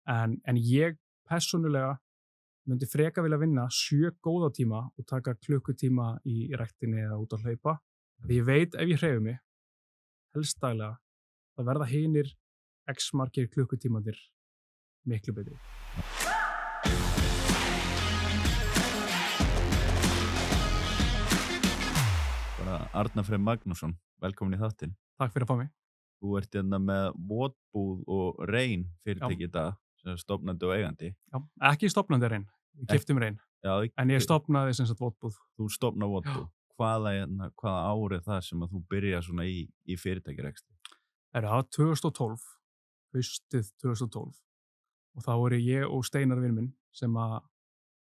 En ég persónulega myndi freka vilja vinna 7 góða tíma og taka klukkutíma í ræktinni eða út að hlaupa. Því ég veit ef ég hreyfi mig, helst daglega, það verða hinir x margir klukkutímanir miklu betri. Arnar Freyr Magnússon, velkomin í þáttinn. Takk fyrir að fá mig. Þú ert hérna með Votbúð og Rein fyrirtæki í dag, sem er stofnandi og eigandi. Já, ekki stofnandi Rein, við keyptum Rein. Já, en ég stofnaði sem sagt Votbúð. Þú stofnaði Votbúð. Hvaða árið það sem að þú byrja svona í fyrirtækirekstri? Það var 2012, haustið 2012. Og þá voru ég og Steinar vinur minn sem að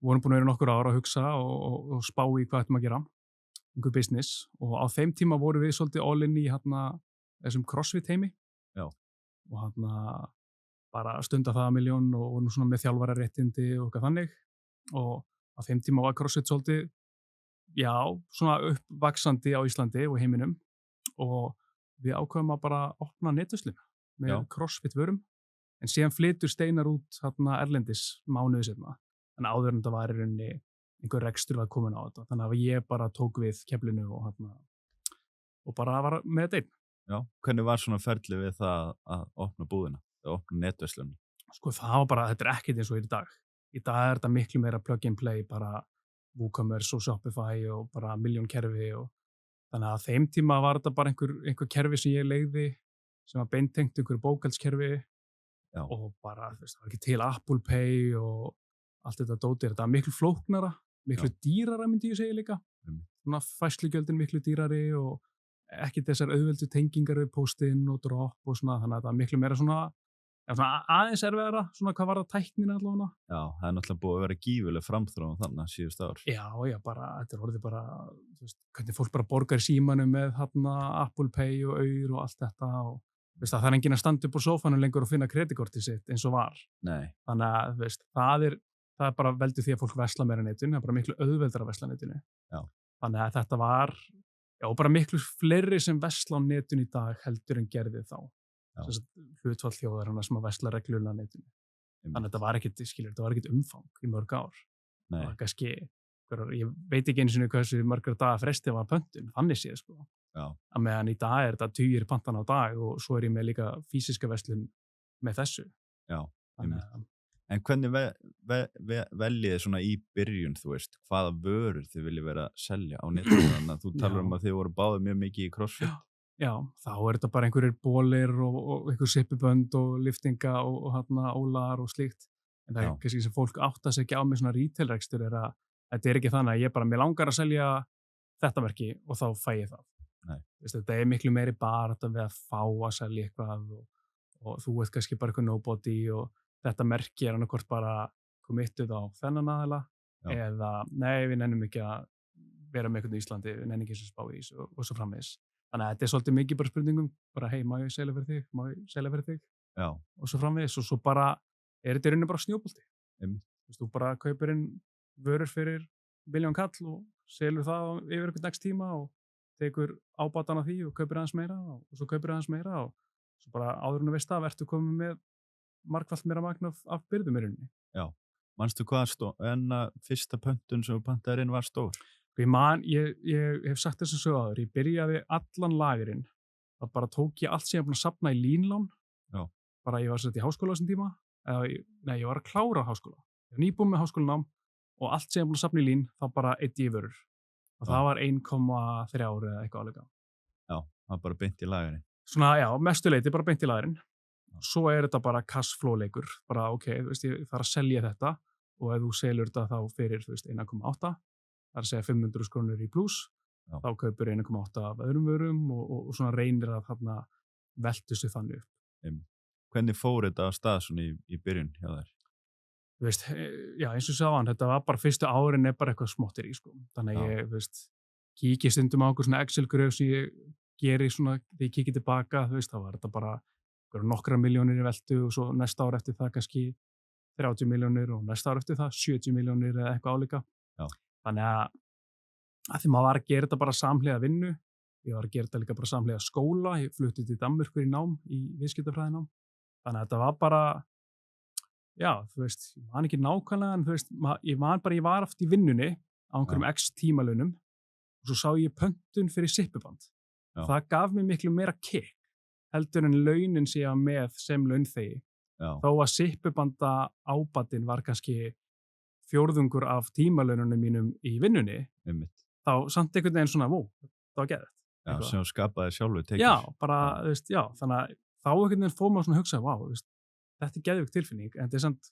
vorum búin að vera nokkur ára að hugsa og spá í hvað ættum að gera. Einhver business. Og á þeim tíma voru við svolítið all in í þessum CrossFit heimi. Já. Og bara stunda það 1 milljón og vorum svona með þjálfararéttindi og eitthvað þannig. Og á þeim tíma var CrossFit svolítið, já, svona uppvaxandi á Íslandi og heiminum. Og við ákveðum að bara opna netverslun með CrossFit vörum. En síðan flytur Steinar út erlendis mánuði seinna. Þannig áður en þetta var í rauninni einhver rekstur var komin á þetta. Þannig að ég bara tók við keflinu og bara var með þetta einn. Já, hvernig var svona ferli við það að opna búðina, að opna netverslunni? Sko það var bara, þetta er ekkert eins og í dag. Í dag er þetta miklu meira plug and play, bara WooCommerce og Shopify og bara milljón kerfi og þannig að þeim tíma var þetta bara einhver kerfi sem ég leigði sem var beintengt einhverju bókhaldskerfi og bara, það var ekki til Apple Pay og allt þetta dótir. Þetta var miklu flóknara, miklu dýrara myndi ég segja líka. Svona færslugjöldin miklu dýrari og ekki þessar auðveldu tengingar við postinn og drop og svona, þannig að þetta var miklu meira svona aðeins erfiðara, svona hvað var það tæknin allavega. Já, það er náttúrulega búið að vera gífuleg framþróun þannig síðust ár. Já, bara, þetta er orðið bara, þú veist, hvernig fólk bara borgar í símanum með Apple Pay og Aur og allt þetta og veist, það er enginn að standa upp á sófanum lengur og finna kreditkortið sitt eins og var. Nei. Þannig að, veist, það er bara veldur því að fólk versla meira netinu, það er bara miklu auðveldara að versla netinu. Já. Þannig að þetta var, og bara miklu fleiri sem versla á netinu í dag heldur en gerði þá. Hlutfall þjóðarinnar sem að versla reglulega á netinu. Þannig að þetta var ekkert umfang í mörg ár. Nei. Það var kannski, ég veit ekki einu sinni hversu margra daga fresti var pöntun, þannig séð sko. Já. Að meðan í dag er þetta 20 pantan á dag og svo er ég með líka fysiska verslun með þessu. Já, en hvernig veljið svona í byrjun, þú veist, hvaða vörur þið viljið vera að selja á netinu? Þannig að þú talar um að þið voru báðir mjög mikið í CrossFit. Já, þá er þetta bara einhverjir bólir og einhver sippubönd og liftinga og ólar og slíkt. En það er kannski sem fólk átta sig ekki á með svona retailrekstur er að þetta er ekki þannig að ég bara, mér langar að selja þetta merki og þá fæ ég það. Nei. Þetta er miklu meiri bara þetta við að fá að selja eitthvað og þú ert kannski bara eitthvað nobody og þetta merki er annarkvort bara committuð á þennan aðila eða nei, við nennum ekki að vera með eitthvað í Íslandi, við nennum ekki að spá í þessu og svo framvegis. Þannig að þetta er svolítið mikið bara spurningum, bara hei, má ég selja fyrir þig, má ég selja fyrir þig og svo framvegis og svo bara er þetta í rauninni bara snjóbolti. Þú bara kaupir inn vörur fyrir 1 milljón kall og selur það yfir einhvern x tíma og tekur ábatan af því og kaupir aðeins meira og svo kaupir aðeins meira og svo bara áður en þú veist það, ertu komið með margfalt meira magn af byrðum í rauninni. Já, manstu hvað fyrsta pöntun sem pantaðir inn var stór? Ég hef sagt þess að sögðu áður, ég byrjaði allan lagurinn, það bara tók ég allt sem ég búin að safna í línlán, bara ég var sett í háskóla á þessum tíma, ég var að klára háskóla, ég var nýbúinn með háskólanám og allt sem ég búin að safna í lín, þá bara eyddi ég vörur og það var 1,3 eða eitthvað álega. Já, það var bara beint í lagurinn. Svona, já, mestuleiti bara beint í lagurinn. Svo er þetta bara cashflow leikur, bara ok, þú veist, ég þarf að selja þetta og ef þú selur þetta þá fyrir, þú veist, 1,8, það er að segja 500 krónur í pluss, þá kaupir 1,8 af öðrum vörum og svona reynir að þarna veltu sig þannig upp. Hvernig fór þetta á stað svona í byrjun hjá þér? Þú veist, já, eins og sagði hann, þetta var bara fyrstu árin er bara eitthvað smottir í, sko. Þannig að ég, þú veist, kíki stundum á okkur svona Excel-gröf sem ég geri svona, þegar ég kíki tilbaka, þú veist, þá var þetta bara nokkra milljónir í veltu og svo næsta ár eftir það kannski 30 milljónir og næsta ár eftir það 70 milljónir eða eitthvað álíka. Já. Þannig að því maður var að gera þetta bara samhliða vinnu, ég var að gera þetta líka bara samhliða skóla, ég flutti til Danmörkur í nám, í viðskiptafræðinám. Þannig að þetta var bara, já, þú veist, ég man ekki nákvæmlega, en þú veist, ég var oft í vinnunni á einhverjum x tímalunum og svo sá ég pöntun fyrir sippuband. Það gaf mér miklu meira kick heldur en launin sem ég var með sem launþegi. Þó að sippubanda ábatinn var kannski fjórðungur af tímalununum mínum í vinnunni, þá samt einhvern veginn svona, það var geðvægt. Já, sem skapaði sjálfur tekjur. Já, bara, þú veist, já, þannig að þá einhvern veginn fór maður svona að hugsa, þú veist, þetta er geðvægt tilfinning, en þetta er samt,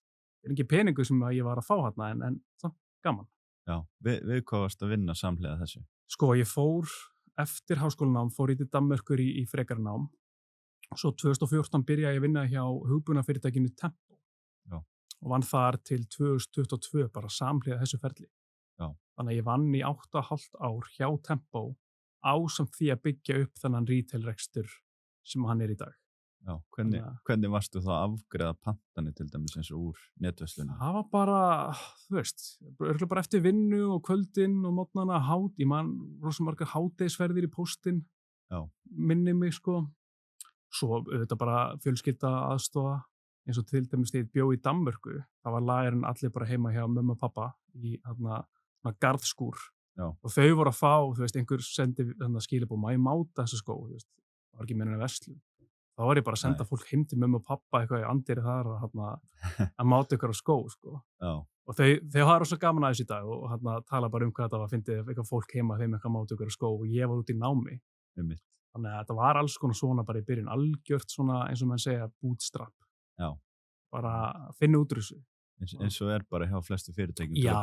ekki peningur sem ég var að fá þarna, en samt gaman. Já, við hvað varst að vinna samhliða þessu? Sko, ég fór eftir háskólanám, fór ég til Danmerkur í frekara nám. Svo 2014 byrjaði ég að vinna hjá hugbúnaðarfyrirtækinu Tempo. Já. Og vann þar til 2022 bara samhliða þessu ferli. Já. Þannig að ég vann í 8,5 ár hjá Tempo ásamt því að byggja upp þennan retail-rekstur sem hann er í dag. Já, hvernig varstu þá að afgreiða pantanir til dæmis eins og úr netverslunum? Það var bara, þú veist, örgulega bara eftir vinnu og kvöldin og mótnana ég man rosa margar hádegisferðir í póstinn, minni mig sko. Svo auðvitað bara fjölskylda aðstofa, eins og til dæmis þegar ég bjó í Danmörku, það var lagerinn allir bara heima hjá mömmu og pappa í svona garðskúr. Og þau voru að fá, þú veist, einhver sendi skilabóð, má ég máta þessu skó, þú veist, það var ekki meira en verslun. Þá var ég bara að senda fólk heim til mömmu og pappa eitthvað í andiri þar að máta ykkur á skó, sko. Já. Og þau hafa rosa gaman að þessu í dag og tala bara hvað þetta var að fyndið eitthvað fólk heima þeim eitthvað máta ykkur á skó og ég var út í námi. Þannig að þetta var alls konar svona bara í byrjun, algjört svona eins og mann segja bootstrap. Já. Bara finna út úr þessu. Eins og bara hjá flestu fyrirtækjum. Já,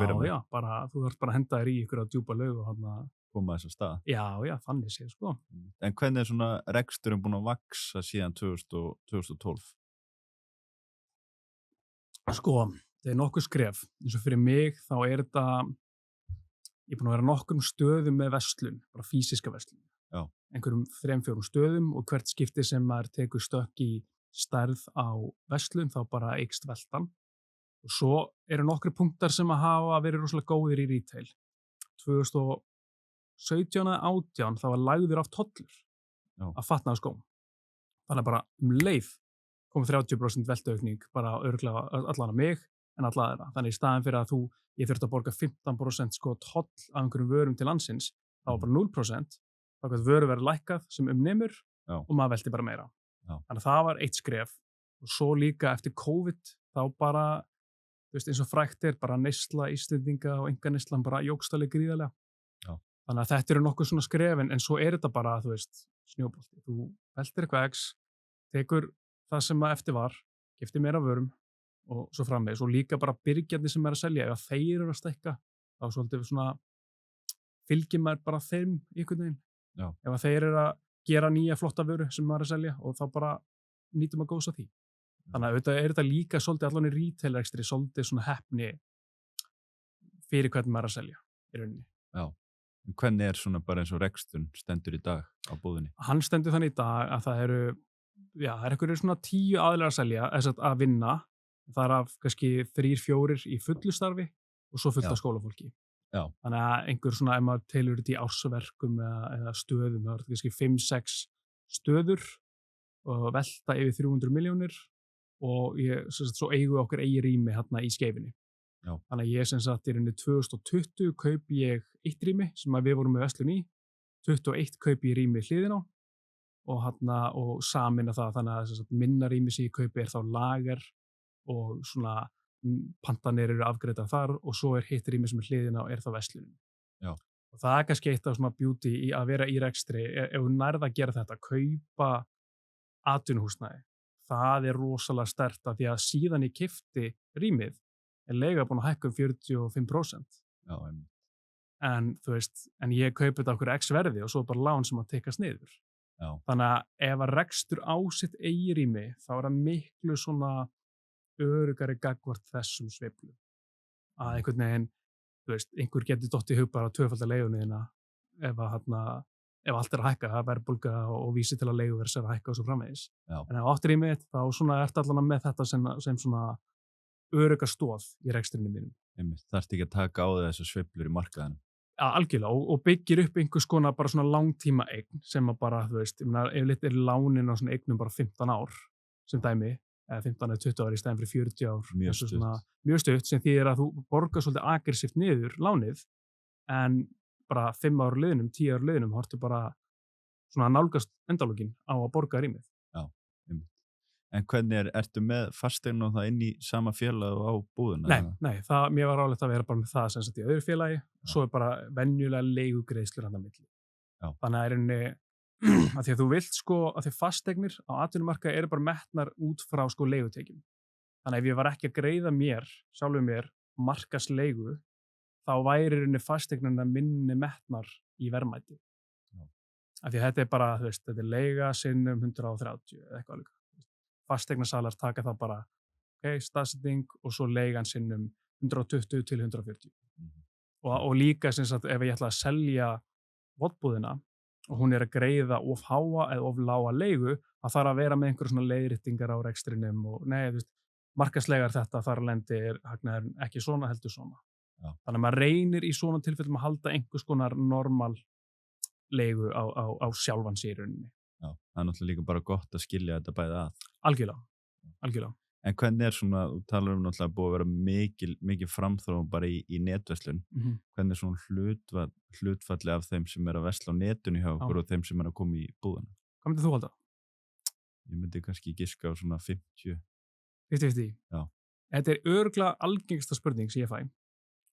bara þú þarf bara að henda þér í ykkur á djúpa laug og koma þess að stað. Já, þannig séð, sko. En hvernig er svona reksturinn búin að vaksa síðan 2012? Sko, það er nokkuð skref. Eins og fyrir mig þá er þetta, ég er búin að vera nokkrum stöðum með verslun, bara físiska verslun. Já. Einhverjum 3-4 stöðum og hvert skipti sem maður tekur stökk í stærð á verslun þá bara eykst veltan. Og svo eru nokkri punktar sem að hafa verið rosalega góðir í retail. 2017 eða 2018 það var lagður af tollur að fatnaða skóm. Þannig bara leið kom 30% veltuaukning bara örugglega allan að mig en alla aðra. Þannig í staðin fyrir að ég þurfti að borga 15% toll af einhverjum vörum til landsins, þá var bara 0%, þá gæti vöru verið lækkað sem nemur og maður velti bara meira. Þannig að það var eitt skref og svo líka eftir COVID þá bara, þú veist, eins og frægt bara neysla Íslendinga og einkaneyslan bara jókst alveg gríðarlega. Þannig að þetta eru nokkuð svona skrefin, en svo þetta bara, þú veist, snjóbolti. Þú veltir eitthvað X, tekur það sem að eftir var, keyptir meira vörum og svo framvegis. Og líka bara byrgjandi sem að selja, ef þeir eru að stækka, þá svolítið svona fylgir maður bara þeim í einhvern veginn. Ef þeir eru að gera nýja flotta vöru sem maður að selja og þá bara nýtum að góðs að því. Þannig að auðvitað þetta líka svolítið allan í retail-rekstri, svolítið svona heppni fyrir hvernig maður að selja í rauninni. Já. Hvernig svona bara eins og reksturinn stendur í dag á búðinni? Hann stendur þannig í dag að það eru einhverjir svona 10 aðilar að selja, að vinna. Það er af kannski 3-4 í fullu starfi og svo fullt af skólafólki. Já. Þannig að einhver svona, ef maður telur þetta í ársverkum eða stöðum, það er kannski 5-6 stöður og velta yfir 300 milljónir og svo eigum við okkur eigi rými hérna í Skeifunni. Já. Þannig að ég sem sagt í rauninni 2020 kaupi ég 1 rými sem við vorum með verslun í, 21 kaupi ég rými hliðin á og samina það, þannig að sagt, minna rými sem ég kaupi þá lager og svona pantanir eru afgreiddar þar og svo hitt rými sem hliðin á þá verslunin. Já. Og það kannski eitt af svona beauty í að vera í rekstri, ef þú nærð að gera þetta, kaupa atvinnuhúsnæði, það er rosalega sterkt af því að síðan ég keypti rýmið leiga búin að hækka 45%. Já, en þú veist, en ég kaupi þetta okkur x verði og svo bara lán sem að tekkast niður. Já. Þannig að ef að rekstur á sitt eigi rými, þá er það miklu svona öruggari gagnvart þessum sveiflum. Að einhvern veginn, þú veist, einhver getur dottið í hug bara tvöfaldar leiguninna ef allt er að hækka, það er verðbólga og vísi til að leiguverðs er að hækka og svo framvegis. Já. En ef áttir rýmið, þá svona ert allan með þetta sem svona örugga stoð í rekstrinu mínum. Þarftu ekki að taka á þessu sveiflur í markaðinu? Ja, algjörlega, og byggir upp einhvers konar bara svona langtíma eign sem að bara, þú veist, yfirleitt lánin á svona eignum bara 15 ár sem dæmi, eða 15 eða 20 ár í stæðin fyrir 40 ár. Mjög stutt. Mjög stutt sem þýðir að þú borgar svolítið aggressíft niður lánið en bara 5 ár liðnum, 10 ár liðnum, þá ertu bara svona nálgast endalókin á að borga rýmið. Já, einmitt. En hvernig ertu með fasteign og það inn í sama félag og á búðuna? Nei, mér var ráðlegt að vera bara með það sem sagt í öðru félagi, svo bara venjulega leigugreiðslur hann á milli. Já. Þannig að rauninni, að því að þú vilt að því fasteignir á atvinnumarkaði eru bara metnar út frá leigutekjum. Þannig að ef ég var ekki að greiða sjálfur mér, markasleigu, þá væri rauninni fasteignina minni metnar í verðmæti. Af því að þetta bara, þetta leiga sinnum 130 eða eitthvað alveg. Fasteignasalar taka það bara, staðsetning og svo leigan sinnum 120 til 140. Og líka sem sagt, ef ég ætla að selja vottbúðina og hún að greiða of háa eða of lága leigu, það þarf að vera með einhverjum svona leiðréttingar á rekstrinum og markaslegar þetta þar lendi hagnaðurinn ekki svona heldur svona. Já. Þannig að maður reynir í svona tilfellum að halda einhvers konar normal leigu á sjálfan sér í rauninni. Já, það náttúrulega líka bara gott að skilja þetta bæði að. Algjörlega. En hvernig svona, þú talar náttúrulega búið að vera mikil framþróun bara í netverslun. Hvernig svona hlutfalli af þeim sem að versla á netinu hjá okkur og þeim sem að koma í búðina? Hvað myndir þú halda? Ég myndi kannski giska á svona 50. 50. Já. Þetta örugglega algengsta spurning sem ég fæ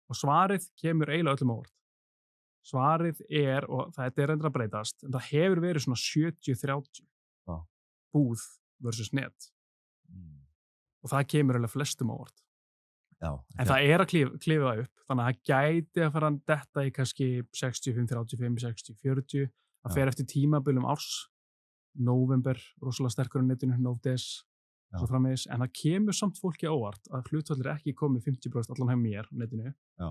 og svarið kemur eiginlega öllum á óvart. Svarið og þetta reyndar að breytast, en það hefur verið svona 70-30 búð versus net. Og það kemur eiginlega flestum á óvart. Já. En það að klifa það upp, þannig að það gæti að fara að detta í kannski 65-35, 60-40, það fer eftir tímabilum árs, nóvember, rosalega sterkur á netinu, nóvdes, svo framvegis, en það kemur samt fólki á óvart að hlutfallir ekki komið 50% allan hjá mér á netinu. Já.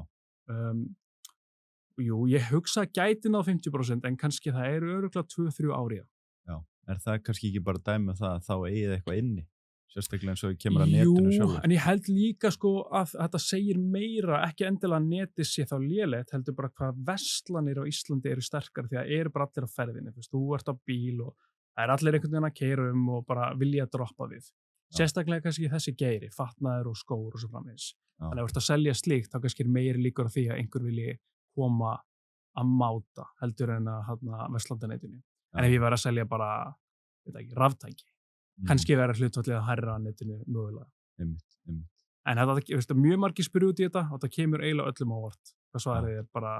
Jú, ég hugsa að gæti náð 50% en kannski það eru örugglega 2-3 árið. Já, það kannski ekki bara dæmi það að þá eigið eitthvað inni, sérstaklega eins og kemur að netinu sjálfur? Jú, en ég held líka að þetta segir meira, ekki endilega netið sé þá lélegt, heldur bara hvað verslanir á Íslandi eru sterkar því að eru bara allir á ferðinni, þú ert á bíl og það er allir einhvern veginn að keyra og bara vilja að droppa við. Sérstaklega kannski þessi geiri, fatnaður og skór og svo framvegis. Þannig að ef þú ert að selja slíkt, þá kannski meiri líkur á því að einhver vilji koma að máta heldur en að verslandanetinu. En ef ég væri að selja bara, raftæki, kannski vera hlutfallið að hærra netinu mögulega. Einmitt. En þetta mjög margir spyrja út í þetta og það kemur eiginlega öllum á óvart. Það svarið bara,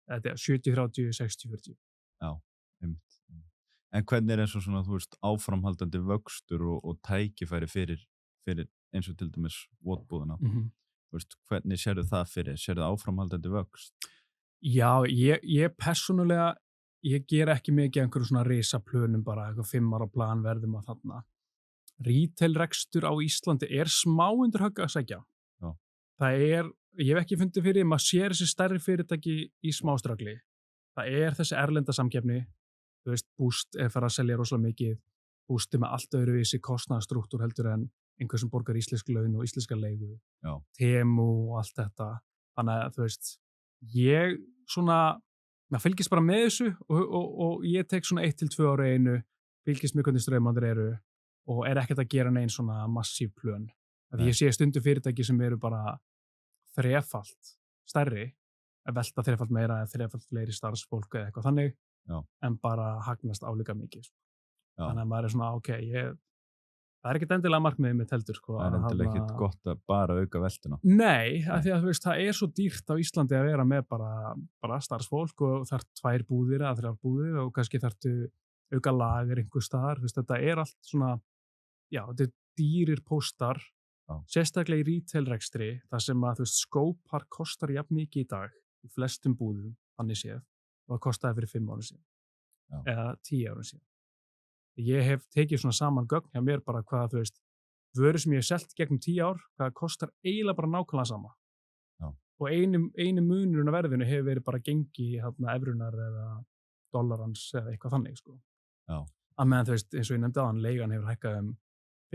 þetta 70-30, 60-40. Já, einmitt. En hvernig eins og svona, áframhaldandi vöxtur og tækifæri fyrir eins og til dæmis vottbúðina? Hvernig sérðu það fyrir? Sérðu áframhaldandi vöxt? Já, ég persónulega, ég ger ekki mikið einhverjum svona risaplönum bara, eitthvað 5 ára plan verðum að þarna. Retailrekstur á Íslandi smá undir högg að sækja. Já. Ég hef ekki fundið fyrir, maður sér þessi stærri fyrirtæki í smástragli. Það þessi erlenda samkeppni, Boost farið að selja rosalega mikið, Boost með allt öðruvísi kostnaðarstrúktúr heldur en einhver sem borgar íslensk laun og íslenska leigu, Temu og allt þetta. Þannig að ég maður fylgist bara með þessu og ég tek svona 1-2 ára einu, fylgist með hvernig straumarnir eru og ekkert að gera neinn svona massív plön. Ég sé stundum fyrirtæki sem eru bara þrefalt stærri, að velta þrefalt meira eða þrefalt fleiri starfsfólk eða eitthvað þannig, en bara hagnast álíka mikið. Þannig að maður svona, það ekkert endilega markmiðið mitt heldur. Það endilega ekkert gott að bara auka veltuna. Nei, af því að það svo dýrt á Íslandi að vera með bara starfsfólk og þarf 2 búðir eða 3 búðir og kannski þarftu auka lager einhver staðar. Þetta allt svona, þetta dýrir póstar, sérstaklega í retailrekstri, þar sem að skópar kostar jafn mikið í dag í flestum búðum, þannig séð, og það kostaði fyrir 5 árum síðan eða 10 árum síðan. Ég hef tekið svona saman gögn hjá mér bara hvað, vörur sem ég hef selt gegnum 10 ár, hvað kostar eiginlega bara nákvæmlega sama. Og einu munurinn á verðinu hefur verið bara gengi evrunar eða dollarans eða eitthvað þannig, Að meðan eins og ég nefndi áðan, leigan hefur hækkað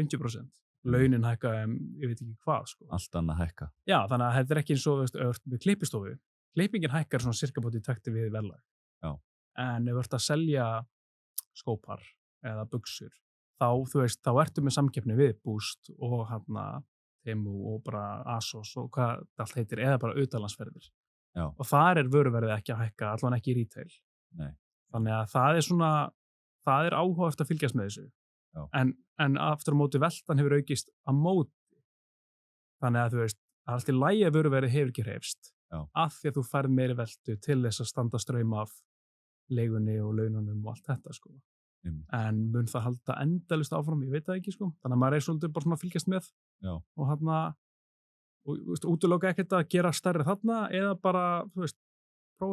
50%, launin hækkað ég veit ekki hvað, Allt annað hækka. Já, þannig að þetta ekki eins og við klippistofu. Klippingin hækkar svona cirka bóti í takti við verðlag. Já. En ef þú ert að selja skópar eða buxur, þá ertu með samkeppni við Boost og Temu og bara ASOS og hvað allt heitir, eða bara utanlandsferðir. Já. Og þar vöruverðið ekki að hækka, allavega ekki í retail. Nei. Þannig að það áhugavert að fylgjast með þessu. Já. En aftur á móti veltan hefur aukist að móti. Þannig að það er allt í lagi að vöruverðið hefur ekki hreyfst. Já. Af því að þú færð meiri veltu til þess að standa straum af leigunni og laununum og allt þetta, sko. En mun það halda endalaust áfram, ég veit það ekki, sko. Þannig að maður svolítið bara svona að fylgjast með. Já. Og útiloka ekkert að gera stærri þarna eða bara, prófa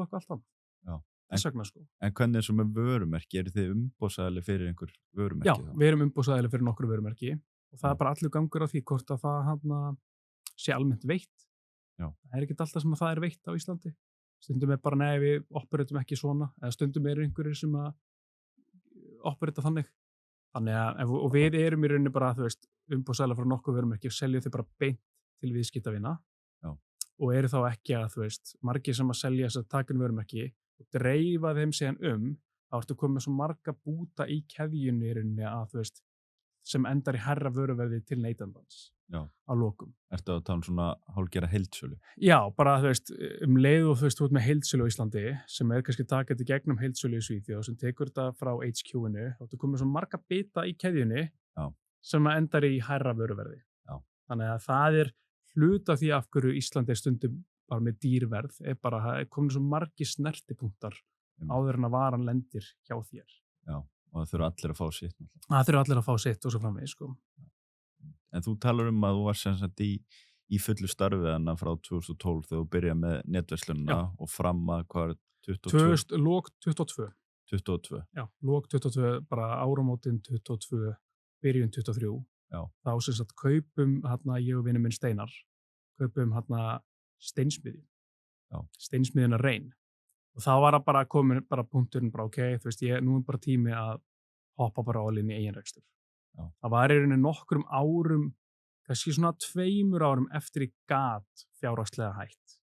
eitthvað allt annað. Já. Þess vegna, sko. En hvernig svo með vörumerki, eru þið umboðsaðileg fyrir einhver vörumerki? Já, við erum umboðsaðileg fyrir nokkur vörumerki og það bara allur gangur á því hvort að það sé almennt veitt. Já. Það ekkert alltaf sem að það veitt á Íslandi. Stundum bara, nei, við operatum ekki svona, eða stundum einhverjir sem að operata þannig. Og við erum í rauninni bara, umboðsaðilega frá nokkuð vörumerki og seljum þau bara beint til viðskiptavina. Já. Og eru þá ekki að, margir sem að selja þess að takin vörumerki og dreifa þeim síðan þá ertu komið með svo marga búta í keðjunni í rauninni að, sem endar í hærra vöruverði til neytandans. Já. Á lokum. Ertu að tala svona hálfgera heildsölu? Já, bara leið og þú ert með heildsölu á Íslandi sem kannski takað í gegnum heildsölu í Svíþjóð sem tekur þetta frá HQ-inu þá ertu komið svo marga bita í keðjunni. Já. Sem endar í hærra vöruverði. Já. Þannig að það hluta því af hverju Íslandi stundum bara með dýrverð bara komið svo margi snertipunktar áður en að varan lendir hjá þér. Já. Og það þurfa allir að fá sitt. Það þurfa allir að fá sitt og svo framvegis, sko. En þú talar að þú var sem sagt í fullu starfi þarna frá 2012 þegar þú byrjaði með netverslunina og fram að hvað 22? Lok 22. 22? Já, lok 22, bara áramótin 22, byrjun 23. Já. Þá sem sagt kaupum ég og vinur minn Steinar, kaupum steinsmiðju. Já. Steinsmiðjuna Reyn. Og þá var það bara komin punkturinn bara, nú bara tími að hoppa bara all inn í eiginrekstur. Já. Það var í rauninni nokkrum árum, kannski svona 2 árum eftir ég gat fjárhagslega hætt.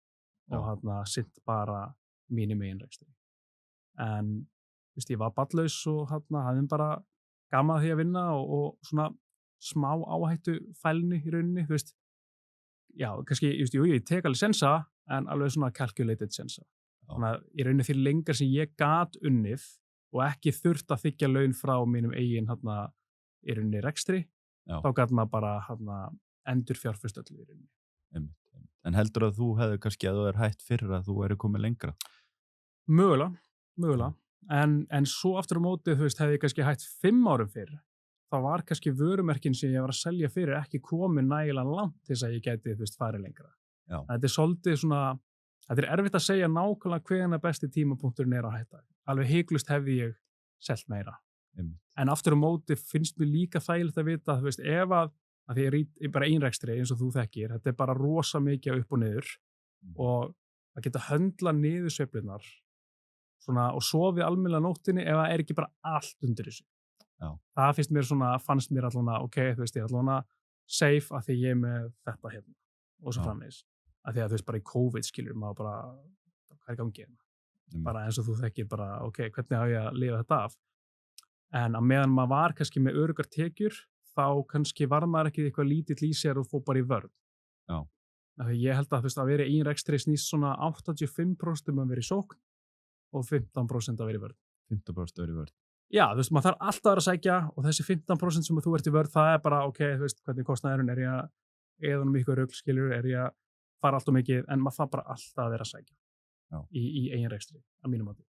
Já. Og sinnt bara mínum eiginrekstur. En, ég var barnlaus og hafði bara gaman að því að vinna og svona smá áhættu fælni í rauninni, Já, kannski, ég tek alveg sensa, en alveg svona calculated sensa. Þannig að í rauninni því lengar sem ég gat unnið og ekki þurft að þiggja laun frá mínum eigin í rauninni rekstri, þá gat maður bara endur fjárfest öllu í rauninni. En heldur að þú hefði kannski að þú hætt fyrir að þú komið lengra? Mögulega. En svo aftur á móti, hefði ég kannski hætt 5 árum fyrir. Það var kannski vörumerkin sem ég var að selja fyrir ekki komið nægilega langt til þess að ég gæti, farið lengra. Já. Þetta svolítið svona, þetta erfitt að segja nákvæmlega hvenær besti tímapunkturinn að hætta. Alveg hiklaust hefði ég selt meira. En aftur á móti finnst mér líka þægilegt að vita, ef að því ég er bara einrekstri eins og þú þekkir, þetta bara rosa mikið upp og niður og að geta höndla niður sveiflurnar svona og sofið almennilega nóttinni ef það ekki bara allt undir þessu. Já. Það fannst mér allavega, ég er allavega safe að því ég með þetta hérna og svo framvegis. Að því að bara í COVID skilur maður bara, hvað gangið hérna? Bara eins og þú þekkir bara, hvernig á ég að lifa þetta af? En að meðan maður var kannski með öruggar tekjur, þá kannski var maður ekki eitthvað lítill í sér og fór bara í vörn. Já. Að ég held að að vera einrekstri snýst svona 85% að vera í sókn og 15% að vera í vörn. 15% að vera í vörn. Já, maður þarf alltaf að vera að sækja og þessi 15% sem þú ert í vörð, það bara, hvernig kostnaðurinn ég að eða mikið rugl, skilur, ég að fara alltaf mikið, en maður þarf bara alltaf að vera að sækja í eiginrekstri, að mínum mati.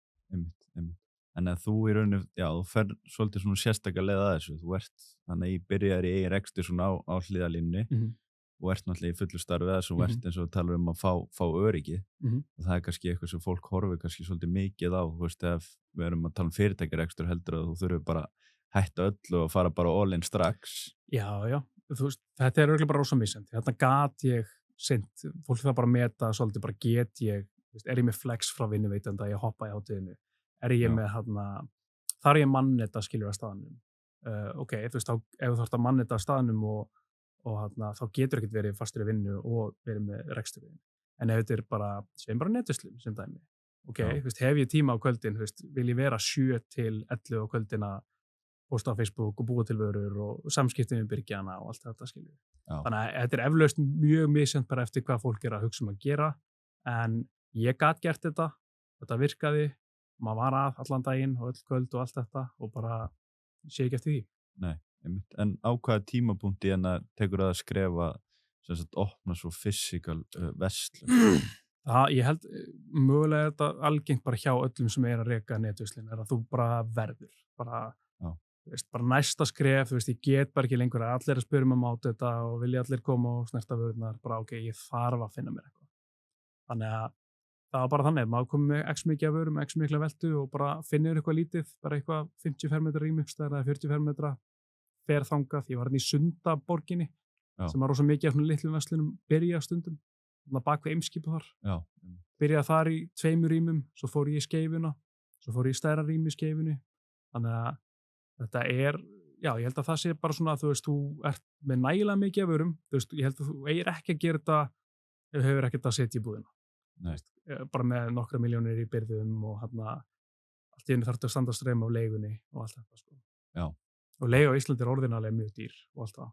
En að þú í rauninu, þú fer svolítið svona sérstaklega leið að þessu, þú ert þannig í byrjaðir í eiginrekstri svona á hliðalínunni og ert náttúrulega í fullu starfi að þessu og ert eins og talar að fá öryggi og það kannski eitthvað sem fólk horfir kannski svolítið mikið á, ef við erum að tala fyrirtækjarekstur heldur að þú þurfur bara hætta öllu og fara bara all in strax. Já, þetta örugglega bara rosa misjandi. Þarna gat ég sinnt, fólk það bara að meta svolítið, bara get ég, ég með flex frá vinnuveitanda, ég hoppa í hátíðinu, ég með þar ég manneta skilur að staðanum. Ef þú þarft að manneta að staðanum og þá getur ekkert verið fastur í vinnu og verið með reksturinn. En ef þetta bara, segjum bara netverslun sem dæmi. Hef ég tíma á kvöldin, vil ég vera 7 til 11 á kvöldin að posta á Facebook og búa til vörur og samskipti við byrgjana og allt þetta skilur. Já. Þannig að þetta eflaust mjög misjant bara eftir hvað fólk að hugsa að gera, en ég gat gert þetta virkaði, maður var að allan daginn og öll kvöld og allt þetta og bara sé ekki eftir því. Nei, einmitt. En á hvaða tímapunkti tekur það að skrefa sem sagt opna svo physical verslun? Ég held mögulega er þetta algengt bara hjá öllum sem að reka netverslun, að þú bara verður, bara næsta skref, ég get bara ekki lengur að allir að spyrja mig át þetta og vilja allir koma og snerta vörurnar, bara ok, ég þarf að finna mér eitthvað. Þannig að það var bara þannig, maður komið með x mikið af vörum, x mikla veltu og bara finnur eitthvað lítið, bara eitthvað 50 fermetra rýmixstæðar eða 40 fermetra fer þangað. Ég var hérna í Sundaborginni sem var rosa mikið af svona litlum verslunum byrja stundum, þannig að bak við Eimskipu þar. Byrjaði þar í 2 rýmum, svo fór ég í Skeifuna, svo fór ég í stærra rými í Skeifunni. Þannig að þetta ég held að það sé bara svona að þú ert með nægilega mikið af vörum, ég held að þú eigir ekki að gera þetta ef þú hefur ekkert að setja í búðina. Bara með nokkra milljónir í byrðum og allt í einu þarf þetta að standa straum á leigunni og allt þetta sko. Já. Og leiga á Íslandi orðinalega mjög dýr og allt það.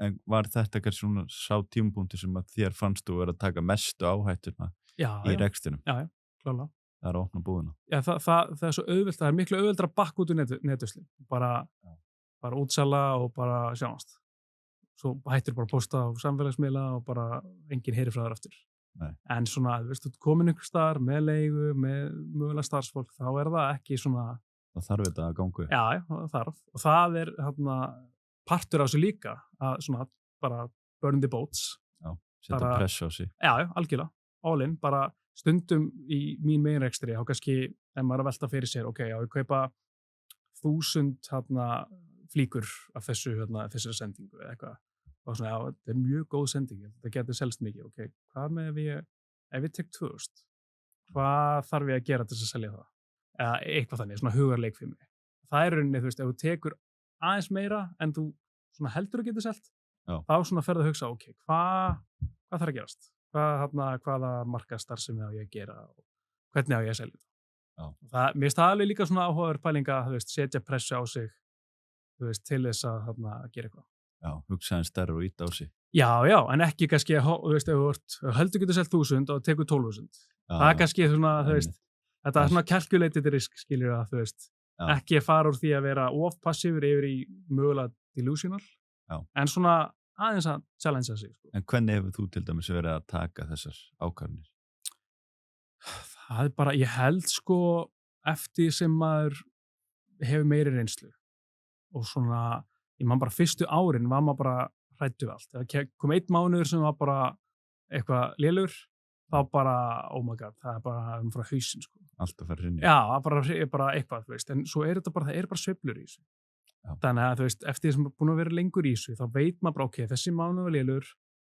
En var þetta kannski svona sá tímapunktur sem að þér fannst þú vera að taka mestu áhættuna í rekstinum? Já, klálega. Það að opna búðina. Já, það er svo auðvelt, það er miklu auðveldra að bakka út úr netverslun. Bara útsala og bara sjáast. Svo hættir bara að posta á samfélagsmiðla og bara enginn heyrir frá þér aftur. Nei. En svona, þú komin einhver staðar með leigu, með mögulega starfsfólk, þá er það ekki svona... Það þarf þetta að ganga upp. Já, það þarf. Og það er partur á sig líka, að svona bara burn the boats. Já, setja press á sig. Já, algjörlega. All in, bara stundum í mín meginrekstri, þá kannski, ef maður að velta fyrir sér, ok, ég kaupa 1000 flíkur af þessari sendingu eða eitthvað. Og svona, þetta er mjög góð sending, þetta getur selst mikið, ok, hvað með ef ég tek 2000, hvað þarf ég að gera til að selja það? Eða eitthvað þannig, svona hugarleik fyrir mig. Það er rauninni, ef þú tekur aðeins meira en þú svona heldur að geta selt, þá svona ferðu að hugsa, ok, hvað þarf að gerast? Hvaða markastarfsemi á ég að gera og hvernig á ég að selja það? Mér finnst það alveg líka svona áhugaverð pæling að setja pressu á sig til þess að gera eitthvað. Já, hugsaðin stærra og íta á sig. Já, en ekki kannski, ef þú heldur getur selt 1000 og tekur 12.000. Það er kannski svona, þetta er svona calculated risk, skiljur að, ekki fara úr því að vera of-passífur yfir í mögulega delusional, en svona aðeins að challenge sig. Sko. En hvernig hefur þú til dæmis verið að taka þessar ákvarðanir? Það er bara, ég held sko, eftir sem maður hefur meiri reynslu og svona, ég man bara fyrstu árin var maður bara hræddur við allt. Það kom 1 mánuður sem var bara eitthvað lélugur, þá bara, oh my god, það er bara frá hausinn, sko. Allt að fara rinni. Já, bara eitthvað, en svo er þetta bara, það er bara sveiflur í þessu. Þannig að, eftir því sem maður búin að vera lengur í þessu, þá veit maður bara, ok, þessi mánuður var lélugur,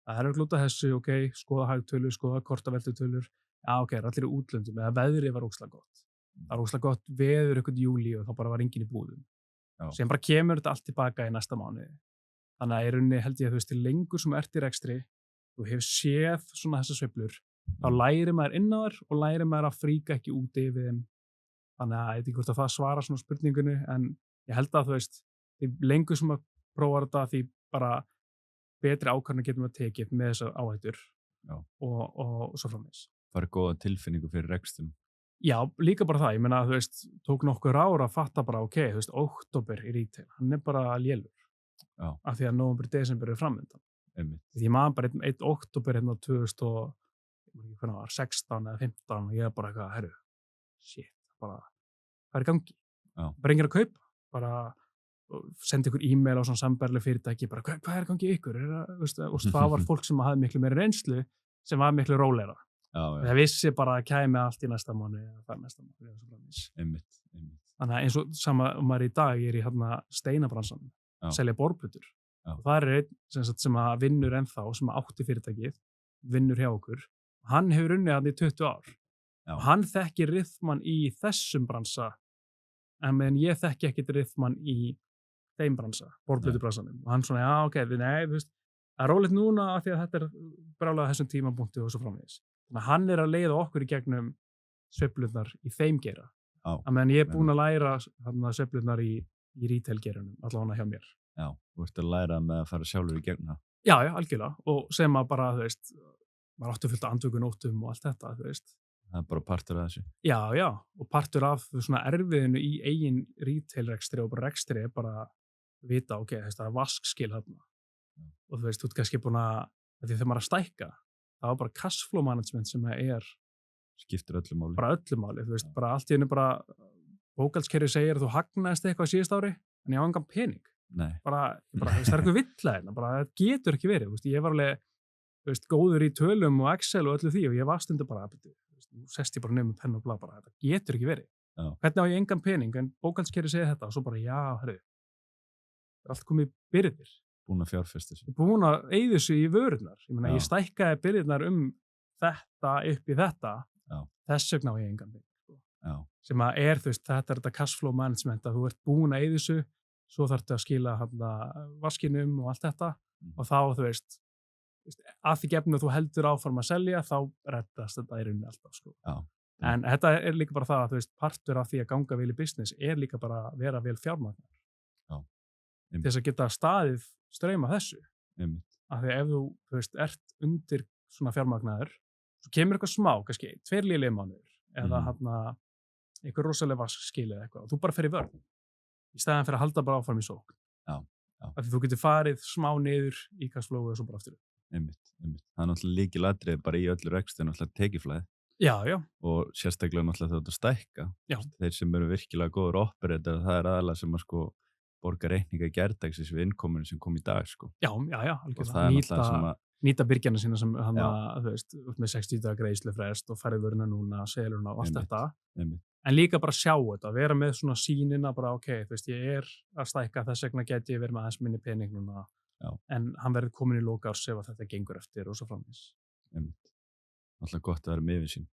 það er að glúta þessu, ok, skoða hagtölur, skoða kortaveltutölur, já, ok, allir í útlöndum, eða veðrið var ógeðslega gott. Það var ógeðslega gott veður einhvern júlí og þá bara var enginn í búðum. Sem bara kemur þetta allt tilbaka í næsta mánuði. Þannig að í rauninni held ég að til lengur sem ert í rekstri, þú hefur séð svona þessar sveiflur, þá lærir maður inn á þær og lærir maður að fríka ekki út yfir þeim. Þannig að ég veit ekki hvort að það svara svona spurningunni, en ég held að því lengur sem að prófa þetta, því bara betri ákvarðanir getum að tekið með þessar áhættur og svo framvegis. Það er góða tilfinningu fyrir rekstum. Já, líka bara það, ég meina, tók nokkur ára að fatta bara, ok, október í retail, hann er bara lélur. Af því að nóvember, desember er framöndan. Því maður bara 1 október 2016 eða 15 og ég er bara eitthvað, herru, shit, bara, hvað er í gangi? Bara enginn að kaupa, bara sendi ykkur e-mail á svona sambærileg fyrirtæki, bara, hvað er í gangi ykkur? Og það var fólk sem hafði miklu meiri reynslu, sem var miklu rólegra. Það vissi bara að kæmi allt í næsta mánuði eða það næsta mánuði. Einmitt. Þannig að eins og sama maður í dag er í steinabransanum, selja borplötur. Og það er einn sem að vinnur ennþá, sem átti fyrirtækið, vinnur hjá okkur. Hann hefur unnið hann í 20 ár. Og hann þekkir rithman í þessum bransa, en meðan ég þekki ekkert rithman í þeim bransa, borplötubransanum. Og hann svona, já, ok, það er rólegt núna af því að þetta er brálega þessum tímapunkti og svo framvegis. Þannig að hann er að leiða okkur í gegnum sveiflurnar í þeim geira. Að meðan ég er búin að læra sveiflurnar í í retail-geiranum, allavega hjá mér. Já, þú ert að læra með að fara sjálfur í gegn það. Já, algjörlega, og sem að bara, þú veist, maður átti fullt af andvökunóttum og allt þetta, þú veist. Það er bara partur af þessu. Já, og partur af svona erfiðinu í eigin retail-rekstri og bara rekstri er bara vita, ok, það er vaskskil þarna. Og þú veist, þú ert kannski búin að, því þegar maður er að stækka, það var bara cash flow management sem skiptir öllu máli. Bara öllu máli, þú veist, bara allt í hennu bara, bókhaldskerfið segir að þú hagnaðist eitthvað síðust ári, en ég á engan pening. Nei. Bara það er eitthvað villa hérna, bara það getur ekki verið, þú veist, ég var alveg, þú veist, góður í tölum og Excel og öllu því og ég var stundu bara, þú sest ég bara nefnum penn og blá bara, þetta getur ekki verið. Já. Hvernig á ég engan pening, en bókhaldskerfið segir þetta og svo bara, já, herru, það er allt komið byrðir. Búin að fjárfesta þessu. Ég er búin að eyða þessu í vörurnar. Ég meina, ég stækkaði byrðirnar þetta upp í þetta, þess vegna á ég engan pening. Já. Sem að þú veist, þetta er þetta cash flow management, að þú ert búin að eyða þessu, svo þarftu að skila vaskinum og allt þetta og þá, þú veist, að því gefnu að þú heldur áfram að selja, þá reddast þetta í rauninni alltaf, sko. Já. En þetta er líka bara það að, þú veist, partur af því að ganga vel í business er líka bara að vera vel fjármagnar. Já. Til þess að geta staðið strauma þessu. Af því ef þú veist, ert undir svona fjármagnaður, svo kemur eitthvað smá, kannski 2 lélegir mánuðir, eða einhver rosalega vaskskil eða eitthvað, og þú bara fer í vörn. Í staðan fyrir að halda bara áfram í sókn. Já. Af því þú getur farið smá niður í kassflóu og svo bara aftur. Einmitt. Það er náttúrulega lykilatriði bara í öllu rekstri, náttúrulega tekjuflæði. Já. Og sérstaklega náttúrulega þetta stækka. Já. Þeir sem eru virkilega góður operator, það er aðalega sem að sko borga reikninga gerdagsins við innkominu sem kom í dag, sko. Já, algjörlega. Og það er náttúrulega sem að nýta byrgjana sína sem hann þú veist, upp með 60 daga greiðslufrest og færið vöruna núna, selurna og allt þetta. En líka bara sjá þetta, vera með svona sýnina bara, ok, þú veist, ég er að stækka, þess vegna geti ég verið með aðeins minni pening núna, en hann verður komin í loka árs ef að þetta gengur eftir og svo framvegis. Náttúrulega gott að vera með yfir sín.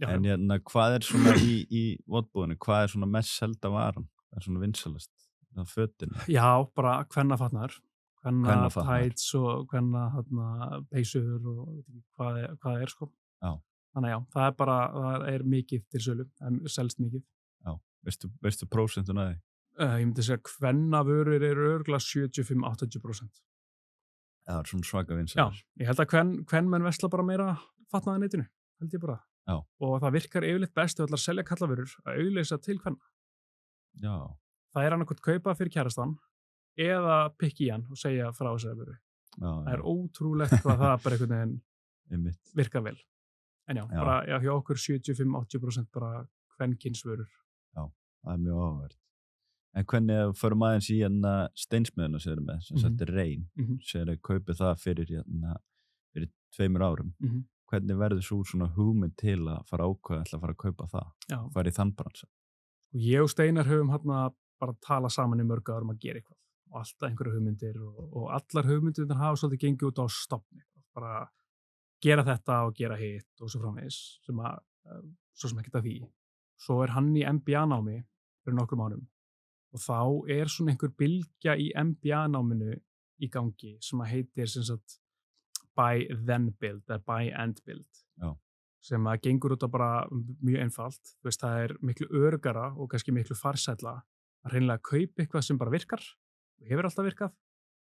En hvað er svona í votbúðinu, hvað er svona mest selda varan? Það er svona vinsalast, það er fötin. Já, bara kvennafatnaður. Hvenna tights og hvenna peysur og hvað er, sko. Já. Þannig það er mikið til sölu, selst mikið. Já, veistu prósentun að því? Ég myndi segja kvennavörur eru örugglega 75-80%. Það er svona svaka vinsælir. Já, ég held að kvenmenn versla bara meira fatnaði netinu, held ég bara. Já. Og það virkar yfirleitt best ef allar selja kallavörur að auglýsa til kvenna. Já. Það er annarkvort kaupa fyrir kærastan eða pikk í hann og segja frá þessari vöru. Það er ótrúlegt hvað það bara einhvern veginn virkar vel. En bara hjá okkur 75-80% bara kvenkynsvörur. Já, það er mjög áhugavert. En hvernig förum aðeins í steinsmiðuna sem með, sem sagt reyn, sem kaupið það fyrir 2 árum. Hvernig verður svo svona hugmynd til að fara ákveða að fara að kaupa það? Já. Fara í þann bransa? Ég og Steinar höfum bara tala saman í mörg árum að gera eitthvað. Og alltaf einhverja hugmyndir og allar hugmyndir hafa svolítið gengið út á stofni. Bara gera þetta og gera hitt og svo framvegis, svo sem ekkert að því. Svo er hann í MBA-námi fyrir nokkrum árum og þá er svona einhver bylgja í MBA-náminu í gangi sem að heitir sem sagt buy then build eða buy and build. Já. Sem að gengur út á bara mjög einfalt. Þú veist, það er miklu öruggara og kannski miklu farsælla að hreinlega kaupa eitthvað sem bara virkar og hefur alltaf virkað